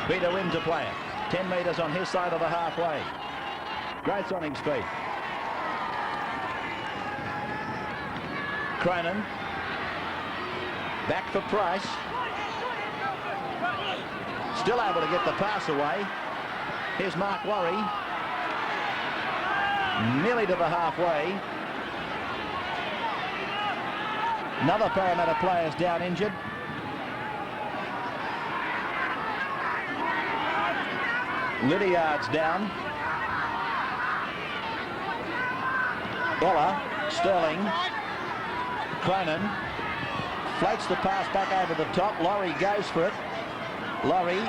Peter Wynn to play it. 10 metres on his side of the halfway. Growth's on his feet. Cronin. Back for Price. Still able to get the pass away. Here's Mark Worry. Nearly to the halfway. Another Parramatta player's down injured. Lydiard's down. Ella, Sterling, Cronin floats the pass back over the top. Laurie goes for it. Laurie,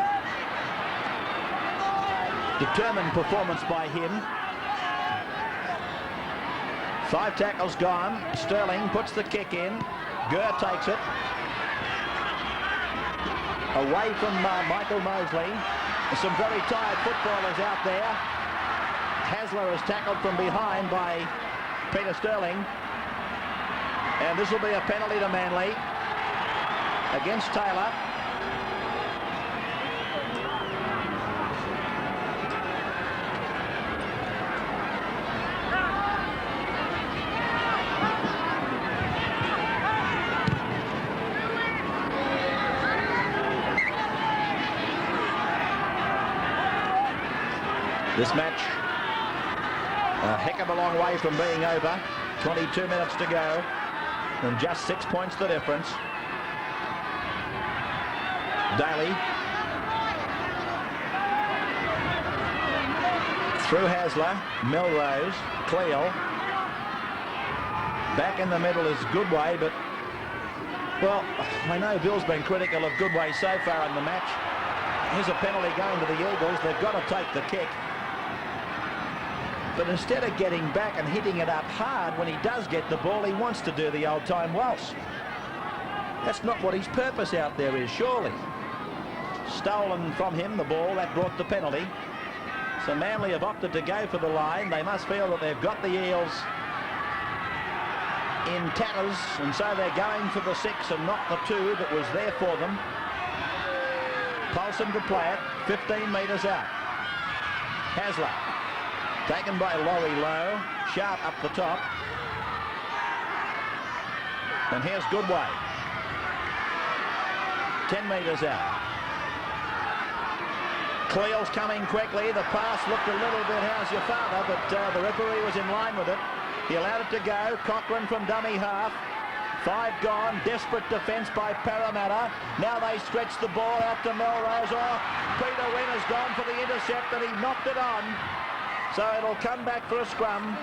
determined performance by him. 5 tackles gone. Sterling puts the kick in. Gurr takes it. Away from Michael Mosley. Some very tired footballers out there. Hasler is tackled from behind by Peter Sterling. And this will be a penalty to Manly against Taylor. This match a heck of a long way from being over. 22 minutes to go and just 6 points the difference. Daly through Hasler, Melrose, Cleo. Back in the middle is Goodway, but well, I know Bill's been critical of Goodway so far in the match. Here's a penalty going to the Eagles. They've got to take the kick. But instead of getting back and hitting it up hard when he does get the ball, he wants to do the old-time waltz. That's not what his purpose out there is, surely. Stolen from him, the ball, that brought the penalty. So Manly have opted to go for the line. They must feel that they've got the Eels in tatters, and so they're going for the 6 and not the 2 that was there for them. Paulson to play it, 15 metres out. Hasler. Taken by Laurie Lowe. Sharp up the top. And here's Goodway. 10 metres out. Cleo's coming quickly. The pass looked a little bit, how's your father, but the referee was in line with it. He allowed it to go. Cochrane from dummy half. 5 gone. Desperate defence by Parramatta. Now they stretch the ball out to Melrose. Oh, Peter Wynn has gone for the intercept and he knocked it on. So it'll come back for a scrum.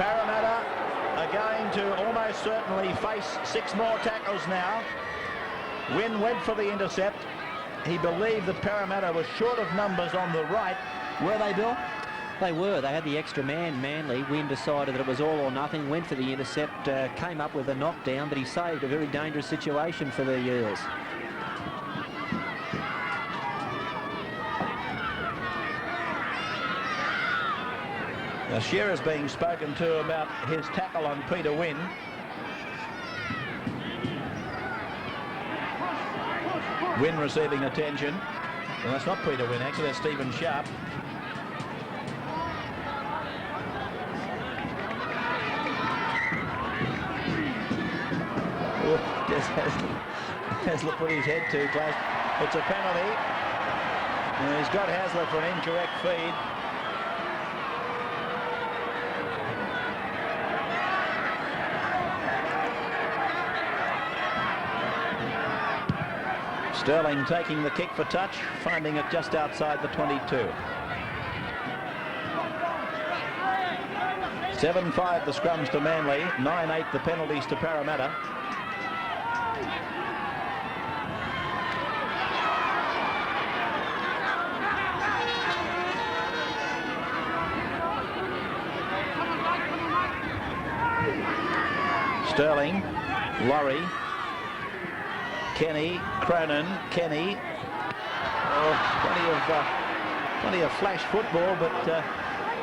Parramatta are going to almost certainly face 6 more tackles now. Wynn went for the intercept. He believed that Parramatta was short of numbers on the right. Were they, Bill? They were. They had the extra man, Manly. Wynn decided that it was all or nothing, went for the intercept, came up with a knockdown, but he saved a very dangerous situation for the Eels. Now Shearer's being spoken to about his tackle on Peter Wynn. Wynn receiving attention. Well, that's not Peter Wynn, actually, that's Stephen Sharp. Hasler put his head too close. It's a penalty. And he's got Hasler for an incorrect feed. Sterling taking the kick for touch, finding it just outside the 22. 7-5 the scrums to Manly, 9-8 the penalties to Parramatta. Sterling, Laurie, Kenny, Cronin, Kenny. Oh, plenty of flash football, but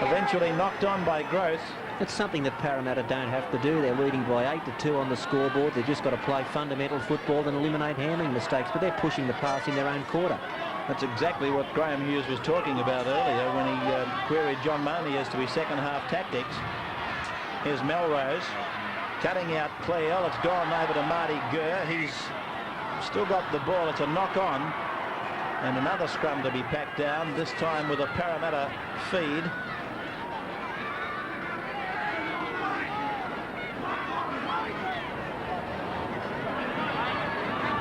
eventually knocked on by Gross. It's something that Parramatta don't have to do. They're leading by 8-2 on the scoreboard. They've just got to play fundamental football and eliminate handling mistakes, but they're pushing the pass in their own quarter. That's exactly what Graeme Hughes was talking about earlier when he queried John Mooney as to his second half tactics. Here's Melrose cutting out Cleo. It's gone over to Marty Gurr. He's still got the ball. It's a knock on, and another scrum to be packed down, this time with a Parramatta feed.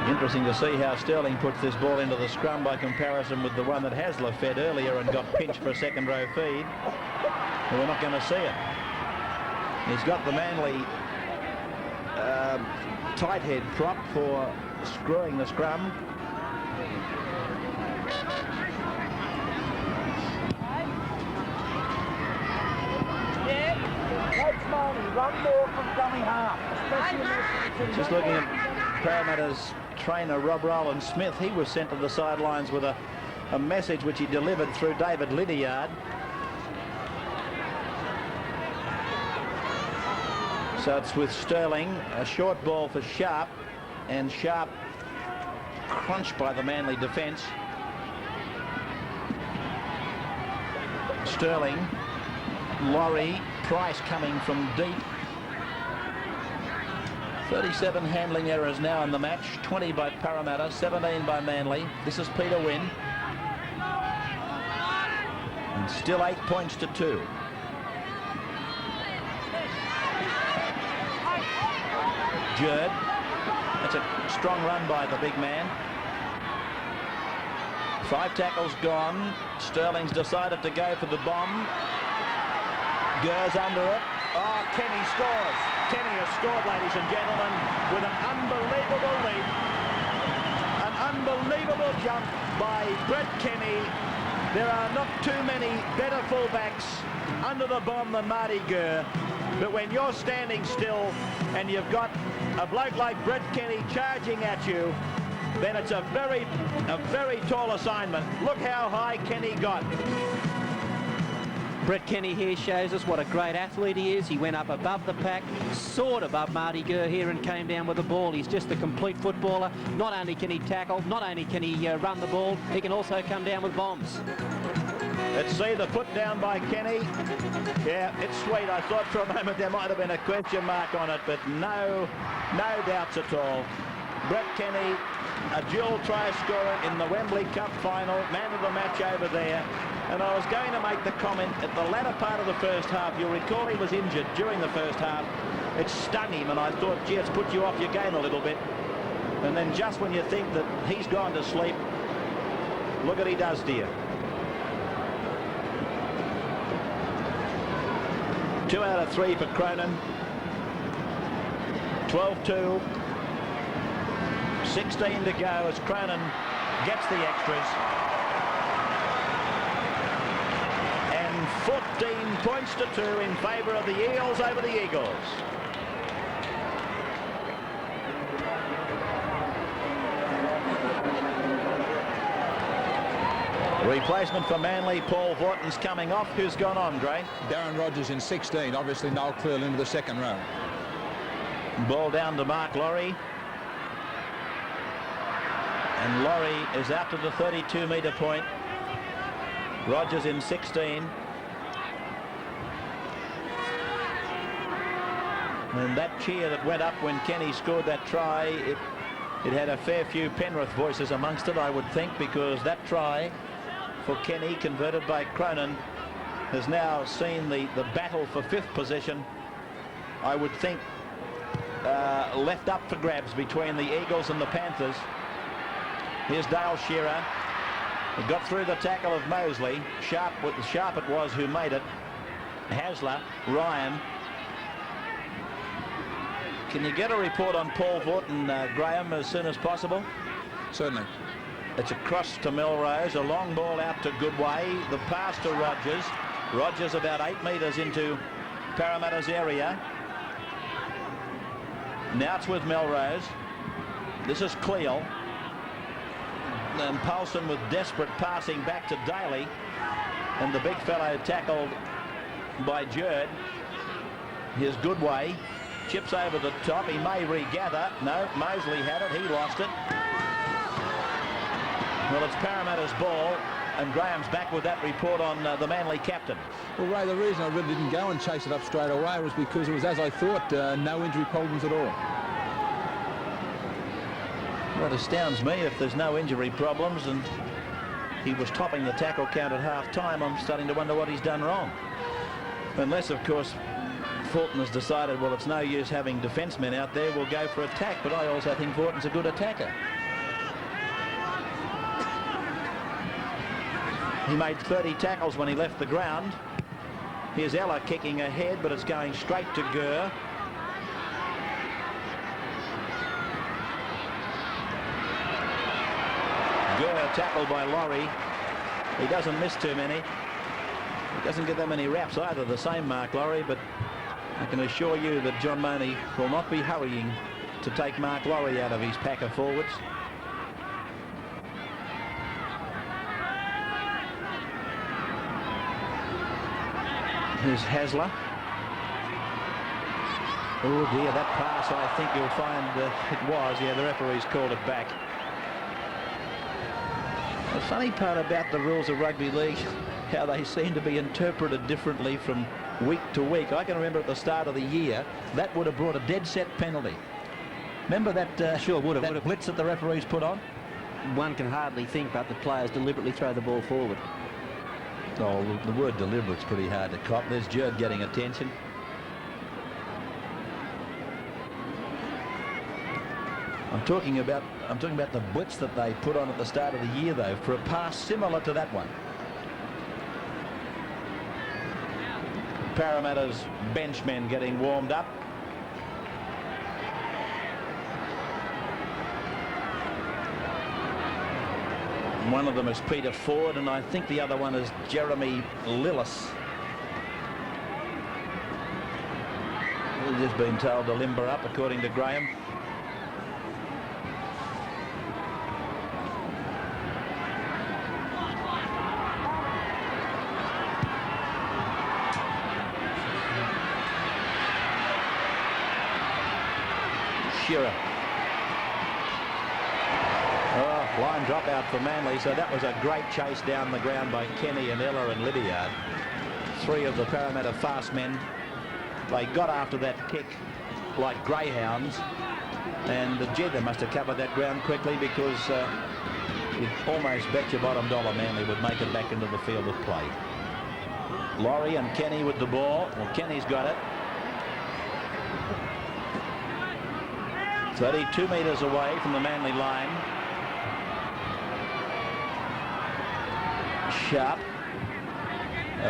Interesting to see how Sterling puts this ball into the scrum by comparison with the one that Hasler fed earlier and got pinched for a second row feed. Well, we're not going to see it. He's got the Manly tight head prop for screwing the scrum. Run more from dummy half, especially just looking at Parramatta's trainer Rob Rowland-Smith. He was sent to the sidelines with a message which he delivered through David Lydiard. So it's with Sterling, a short ball for Sharp, and Sharp crunched by the Manly defence. Sterling, Laurie, Price coming from deep. 37 handling errors now in the match, 20 by Parramatta, 17 by Manly. This is Peter Wynn. And still 8 points to 2. Jerd. That's a strong run by the big man. 5 tackles gone. Sterling's decided to go for the bomb. Gurr's under it. Oh, Kenny scores. Kenny has scored, ladies and gentlemen, with an unbelievable leap. An unbelievable jump by Brett Kenny. There are not too many better fullbacks under the bomb than Marty Gurr. But when you're standing still and you've got a bloke like Brett Kenny charging at you, then it's a very tall assignment. Look how high Kenny got. Brett Kenny here shows us what a great athlete he is. He went up above the pack, soared above Marty Gurr here and came down with the ball. He's just a complete footballer. Not only can he tackle, not only can he run the ball, he can also come down with bombs. Let's see the put down by Kenny. Yeah, it's sweet. I thought for a moment there might have been a question mark on it, but no doubts at all. Brett Kenny, a dual try scorer in the Wembley Cup final, man of the match over there. And I was going to make the comment at the latter part of the first half. You'll recall he was injured during the first half. It stung him, and I thought, gee, it's put you off your game a little bit. And then just when you think that he's gone to sleep, look what he does to you. 2 out of 3 for Cronin. 12-2. 16 to go as Cronin gets the extras. And 14 points to 2 in favour of the Eels over the Eagles. Replacement for Manly, Paul Vorton's coming off. Who's gone on, Graeme? Darren Rogers in 16. Obviously, Noel Clearl into the second row. Ball down to Mark Laurie. And Laurie is out to the 32-metre point. Rogers in 16. And that cheer that went up when Kenny scored that try, it had a fair few Penrith voices amongst it, I would think, because that try for Kenny, converted by Cronin, has now seen the battle for 5th position, I would think, left up for grabs between the Eagles and the Panthers. Here's Dale Shearer. He got through the tackle of Mosley. Sharp it was who made it. Hasler, Ryan. Can you get a report on Paul Vorton, Graeme, as soon as possible? Certainly. It's a cross to Melrose, a long ball out to Goodway, the pass to Rogers. Rogers about 8 metres into Parramatta's area. Now it's with Melrose. This is Cleal. And Paulson with desperate passing back to Daly. And the big fellow tackled by Jerd. Here's Goodway. Chips over the top. He may regather. No, Mosley had it. He lost it. Well, it's Parramatta's ball, and Graham's back with that report on the Manly captain. Well, Ray, the reason I really didn't go and chase it up straight away was because it was, as I thought, no injury problems at all. Well, it astounds me if there's no injury problems, and he was topping the tackle count at half-time. I'm starting to wonder what he's done wrong. Unless, of course, Fulton has decided, well, it's no use having defencemen out there, we'll go for attack. But I also think Fulton's a good attacker. He made 30 tackles when he left the ground. Here's Ella kicking ahead, but it's going straight to Gurr. Gurr tackled by Laurie. He doesn't miss too many. He doesn't get that many raps either, the same Mark Laurie, but I can assure you that John Money will not be hurrying to take Mark Laurie out of his pack of forwards. Here's Hasler. Oh dear, that pass, I think you'll find it was. Yeah, the referee's called it back. The funny part about the rules of rugby league, how they seem to be interpreted differently from week to week. I can remember at the start of the year, that would have brought a dead set penalty. Remember that? Sure would have. That blitz that the referees put on? One can hardly think but the players deliberately throw the ball forward. Oh, the word deliberate's pretty hard to cop. There's Jerd getting attention. I'm talking about the blitz that they put on at the start of the year, though, for a pass similar to that one. Parramatta's benchmen getting warmed up. One of them is Peter Ford, and I think the other one is Jeremy Lillis. We've just been told to limber up, according to Graeme. Shearer. Line dropout for Manly, so that was a great chase down the ground by Kenny and Ella and Lydiard. 3 of the Parramatta fast men. They got after that kick like greyhounds, and the Jeddah must have covered that ground quickly because you'd almost bet your bottom dollar Manly would make it back into the field of play. Laurie and Kenny with the ball. Well, Kenny's got it. 32 metres away from the Manly line. Sharp.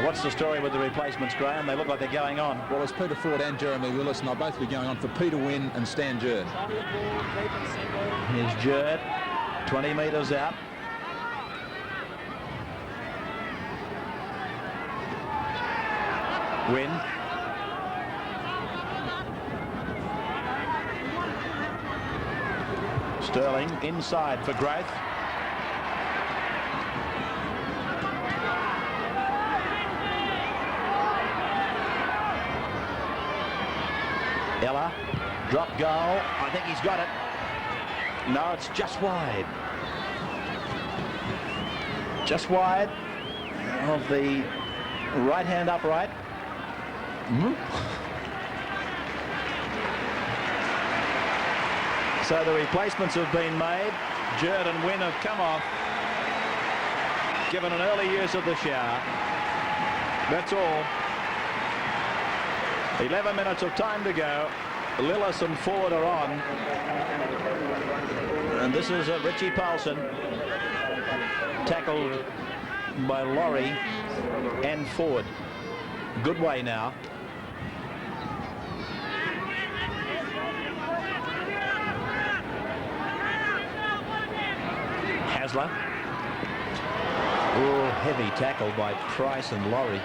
What's the story with the replacements, Graeme? They look like they're going on. Well, it's Peter Ford and Jeremy Willis, and they'll both be going on for Peter Wynn and Stan Jerd. Here's Jerd, 20 metres out. Wynn. Sterling inside for Growth. Ella, drop goal. I think he's got it. No, it's just wide. Just wide of the right hand upright. So the replacements have been made. Jerd and Wynn have come off, given an early use of the shower. That's all. 11 minutes of time to go. Lillis and Ford are on. And this is Richie Paulson, tackled by Laurie and Ford. Good way now. Hasler. Oh, heavy tackle by Price and Laurie.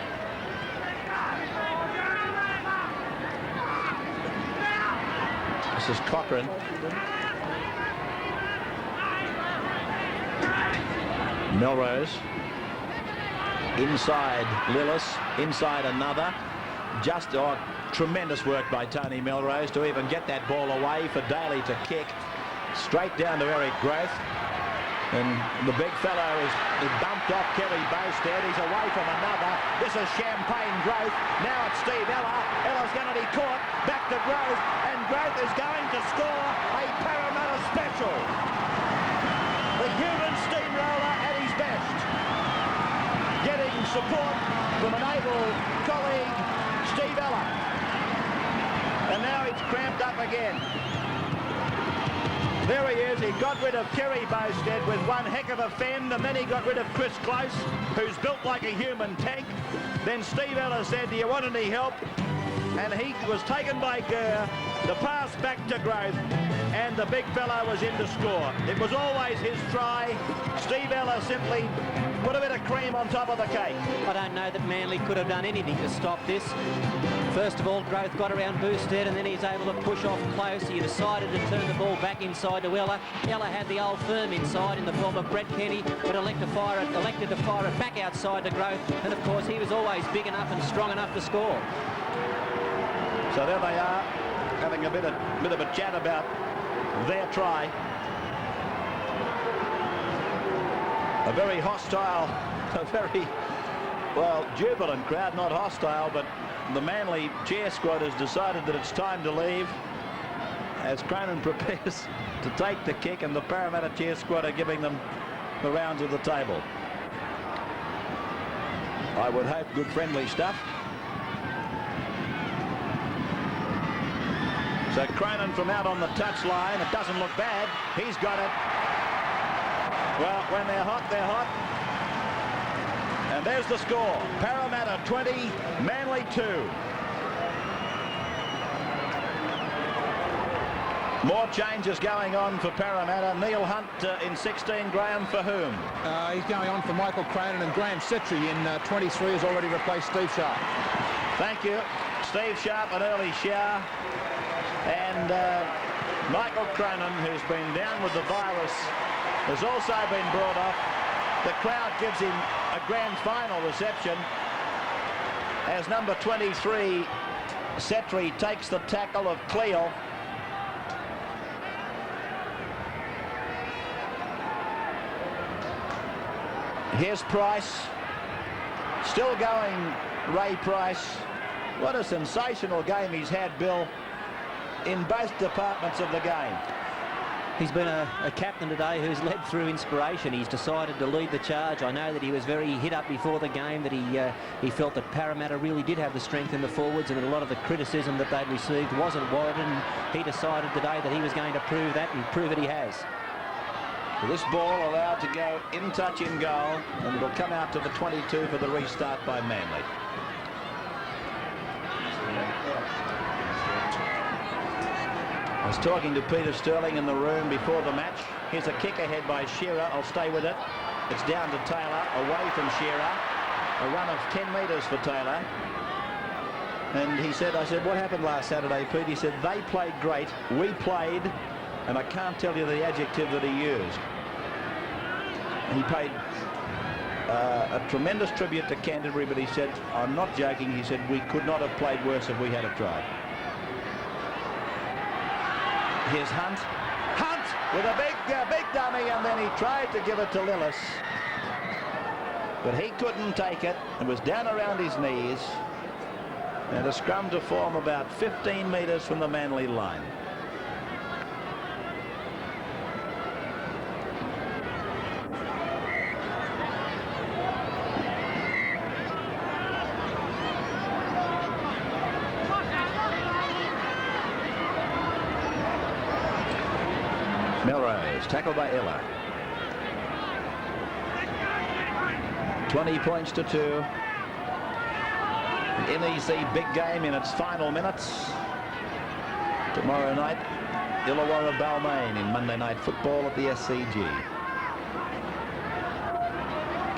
This is Cochrane. Melrose. Inside Lillis. Inside another. Just tremendous work by Tony Melrose to even get that ball away for Daly to kick. Straight down to Eric Growth. And the big fellow is bumped off Kerry Bowstead. He's away from another. This is Champagne Growth. Now it's Steve Ella. Ella's going to be caught. Back to Growth. And Growth is going to score a Parramatta special. The human steamroller at his best. Getting support from an able colleague, Steve Ella. And now it's cramped up again. There he is. He got rid of Kerry Bowstead with one heck of a fend, and then he got rid of Chris Close, who's built like a human tank. Then Steve Ella said, do you want any help? And he was taken by Gurr. The pass back to Growth, and the big fellow was in to score. It was always his try. Steve Ella simply put a bit of cream on top of the cake. I don't know that Manly could have done anything to stop this. First of all, Growth got around Bowstead, and then he's able to push off Close. He decided to turn the ball back inside to Ella. Ella had the old firm inside in the form of Brett Kenny, but elected to fire it back outside to Growth. And of course, he was always big enough and strong enough to score. So there they are, having a bit of a chat about their try. A very hostile, a very, well, jubilant crowd, not hostile, but the Manly cheer squad has decided that it's time to leave as Cronin prepares to take the kick, and the Parramatta cheer squad are giving them the rounds of the table. I would hope good friendly stuff. So Cronin from out on the touchline. It doesn't look bad. He's got it. Well, when they're hot, they're hot. And there's the score. Parramatta 20, Manly 2. More changes going on for Parramatta. Neil Hunt in 16, Graeme, for whom? He's going on for Michael Cronin, and Graham Setri in 23 has already replaced Steve Sharp. Thank you. Steve Sharp, an early shower. And Michael Cronin, who's been down with the virus, has also been brought off. The crowd gives him a grand final reception as number 23, Setri, takes the tackle of Cleo. Here's Price. Still going, Ray Price. What a sensational game he's had, Bill, in both departments of the game. He's been a captain today who's led through inspiration. He's decided to lead the charge. I know that he was very hit up before the game, that he felt that Parramatta really did have the strength in the forwards and that a lot of the criticism that they'd received wasn't warranted, and he decided today that he was going to prove that, and prove it he has. This ball allowed to go in touch in goal, and it'll come out to the 22 for the restart by Manly. I was talking to Peter Sterling in the room before the match. Here's a kick ahead by Shearer. I'll stay with it. It's down to Taylor, away from Shearer. A run of 10 metres for Taylor. And he said, I said, what happened last Saturday, Pete? He said, they played great. We played, and I can't tell you the adjective that he used. He paid a tremendous tribute to Canterbury, but he said, I'm not joking. He said, we could not have played worse if we had a try. Here's Hunt. Hunt with a big dummy, and then he tried to give it to Lillis. But he couldn't take it. It was down around his knees. And a scrum to form about 15 metres from the Manly line. Melrose, tackled by Ella. 20 points to 2. The NEC big game in its final minutes. Tomorrow night, Illawarra Balmain in Monday Night Football at the SCG.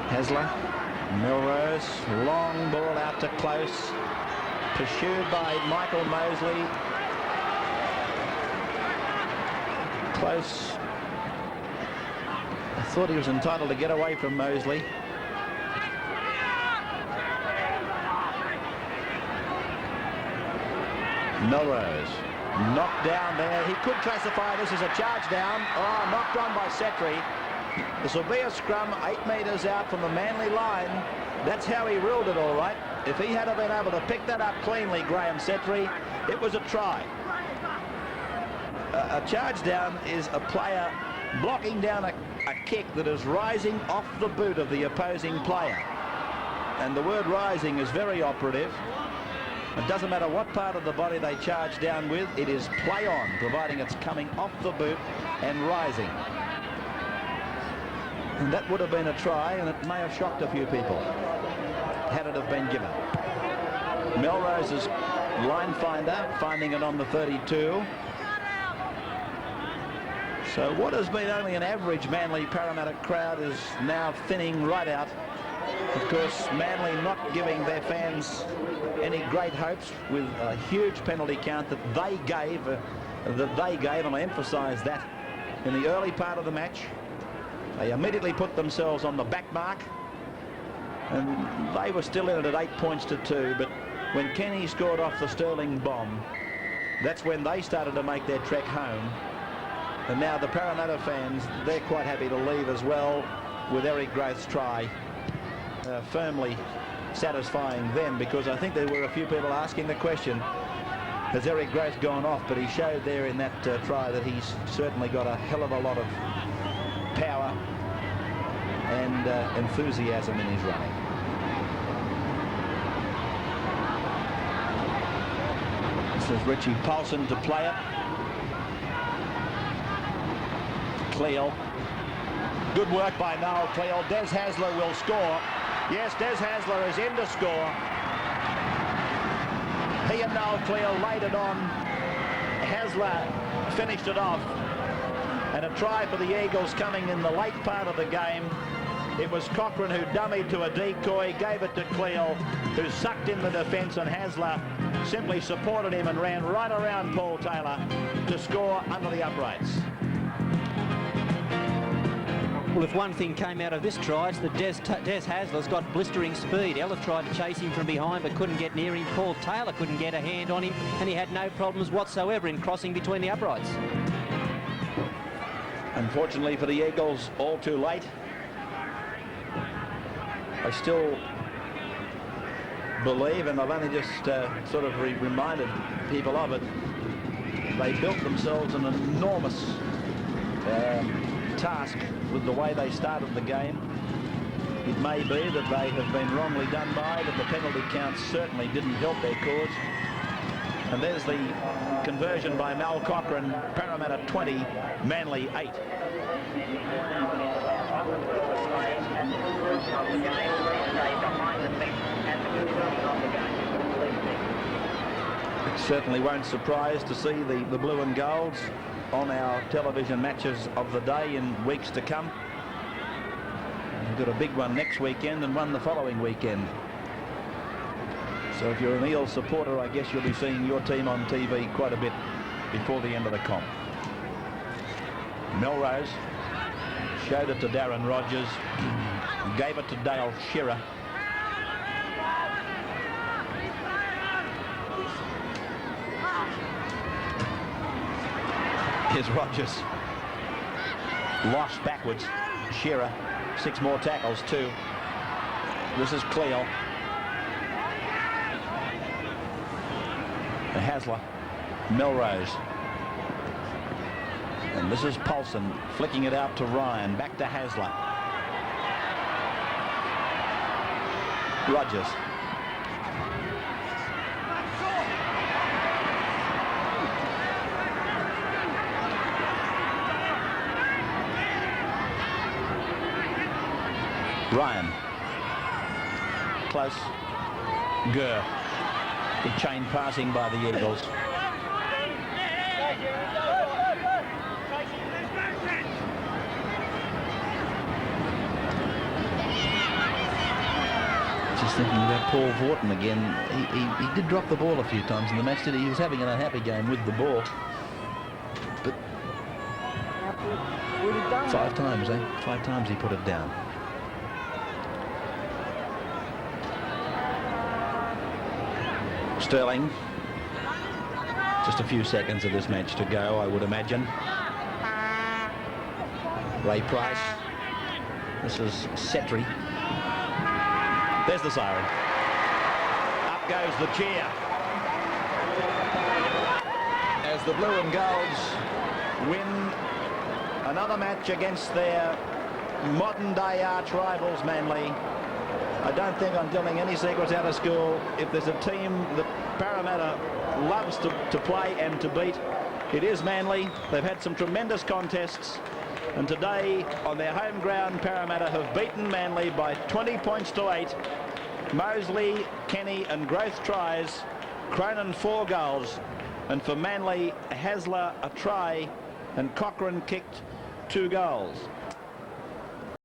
Hasler, Melrose, long ball out to Close. Pursued by Michael Mosley. Close. I thought he was entitled to get away from Mosley. Melrose knocked down there. He could classify this as a charge down. Oh, knocked on by Setri. This will be a scrum 8 metres out from the Manly line. That's how he ruled it, all right. If he had been able to pick that up cleanly, Graeme Setri, it was a try. A charge down is a player blocking down a kick that is rising off the boot of the opposing player. And the word rising is very operative. It doesn't matter what part of the body they charge down with, it is play on, providing it's coming off the boot and rising. And that would have been a try, and it may have shocked a few people had it have been given. Melrose's line finder, finding it on the 32. So what has been only an average Manly Parramatta crowd is now thinning right out. Of course, Manly not giving their fans any great hopes with a huge penalty count that they gave, and I emphasise that in the early part of the match. They immediately put themselves on the back mark, and they were still in it at 8 points to 2, but when Kenny scored off the Sterling bomb, that's when they started to make their trek home. And now the Parramatta fans, they're quite happy to leave as well, with Eric Growth's try firmly satisfying them, because I think there were a few people asking the question, has Eric Growth gone off? But he showed there in that try that he's certainly got a hell of a lot of power and enthusiasm in his running. This is Richie Paulson to play it. Cleo. Good work by Noel Cleo. Des Hasler will score. Yes, Des Hasler is in to score. He and Noel Cleo laid it on. Hasler finished it off. And a try for the Eagles coming in the late part of the game. It was Cochrane who dummied to a decoy, gave it to Cleo, who sucked in the defence, and Hasler simply supported him and ran right around Paul Taylor to score under the uprights. Well, if one thing came out of this try, it's that Des Hasler's got blistering speed. Ella tried to chase him from behind but couldn't get near him. Paul Taylor couldn't get a hand on him, and he had no problems whatsoever in crossing between the uprights. Unfortunately for the Eagles, all too late. I still believe, and I've only just sort of reminded people of it, they built themselves an enormous task with the way they started the game. It may be that they have been wrongly done by, but the penalty count certainly didn't help their cause. And there's the conversion by Mal Cochrane. Parramatta 20, Manly 8. It certainly won't surprise to see the blue and golds on our television matches of the day in weeks to come. We've got a big one next weekend and one the following weekend. So if you're an Eels supporter, I guess you'll be seeing your team on TV quite a bit before the end of the comp. Melrose showed it to Darren Rogers, gave it to Dale Shearer. Here's Rogers. Lost backwards. Shearer. 6 more tackles too. This is Cleo. Hasler. Melrose. And this is Paulson flicking it out to Ryan. Back to Hasler. Rogers. Ryan. Close. Gurr. Big chain passing by the Eagles. Just thinking about Paul Vaughton again. He did drop the ball a few times in the match. He was having an unhappy game with the ball. But 5 times, eh? 5 times he put it down. Sterling. Just a few seconds of this match to go, I would imagine. Ray Price. This is Setri. There's the siren. Up goes the cheer. As the blue and golds win another match against their modern-day arch rivals, Manly. I don't think I'm telling any secrets out of school. If there's a team that Parramatta loves to play and to beat, it is Manly. They've had some tremendous contests, and today on their home ground Parramatta have beaten Manly by 20 points to 8. Mosley, Kenny and Growth tries, Cronin 4 goals, and for Manly, Hasler a try and Cochrane kicked 2 goals.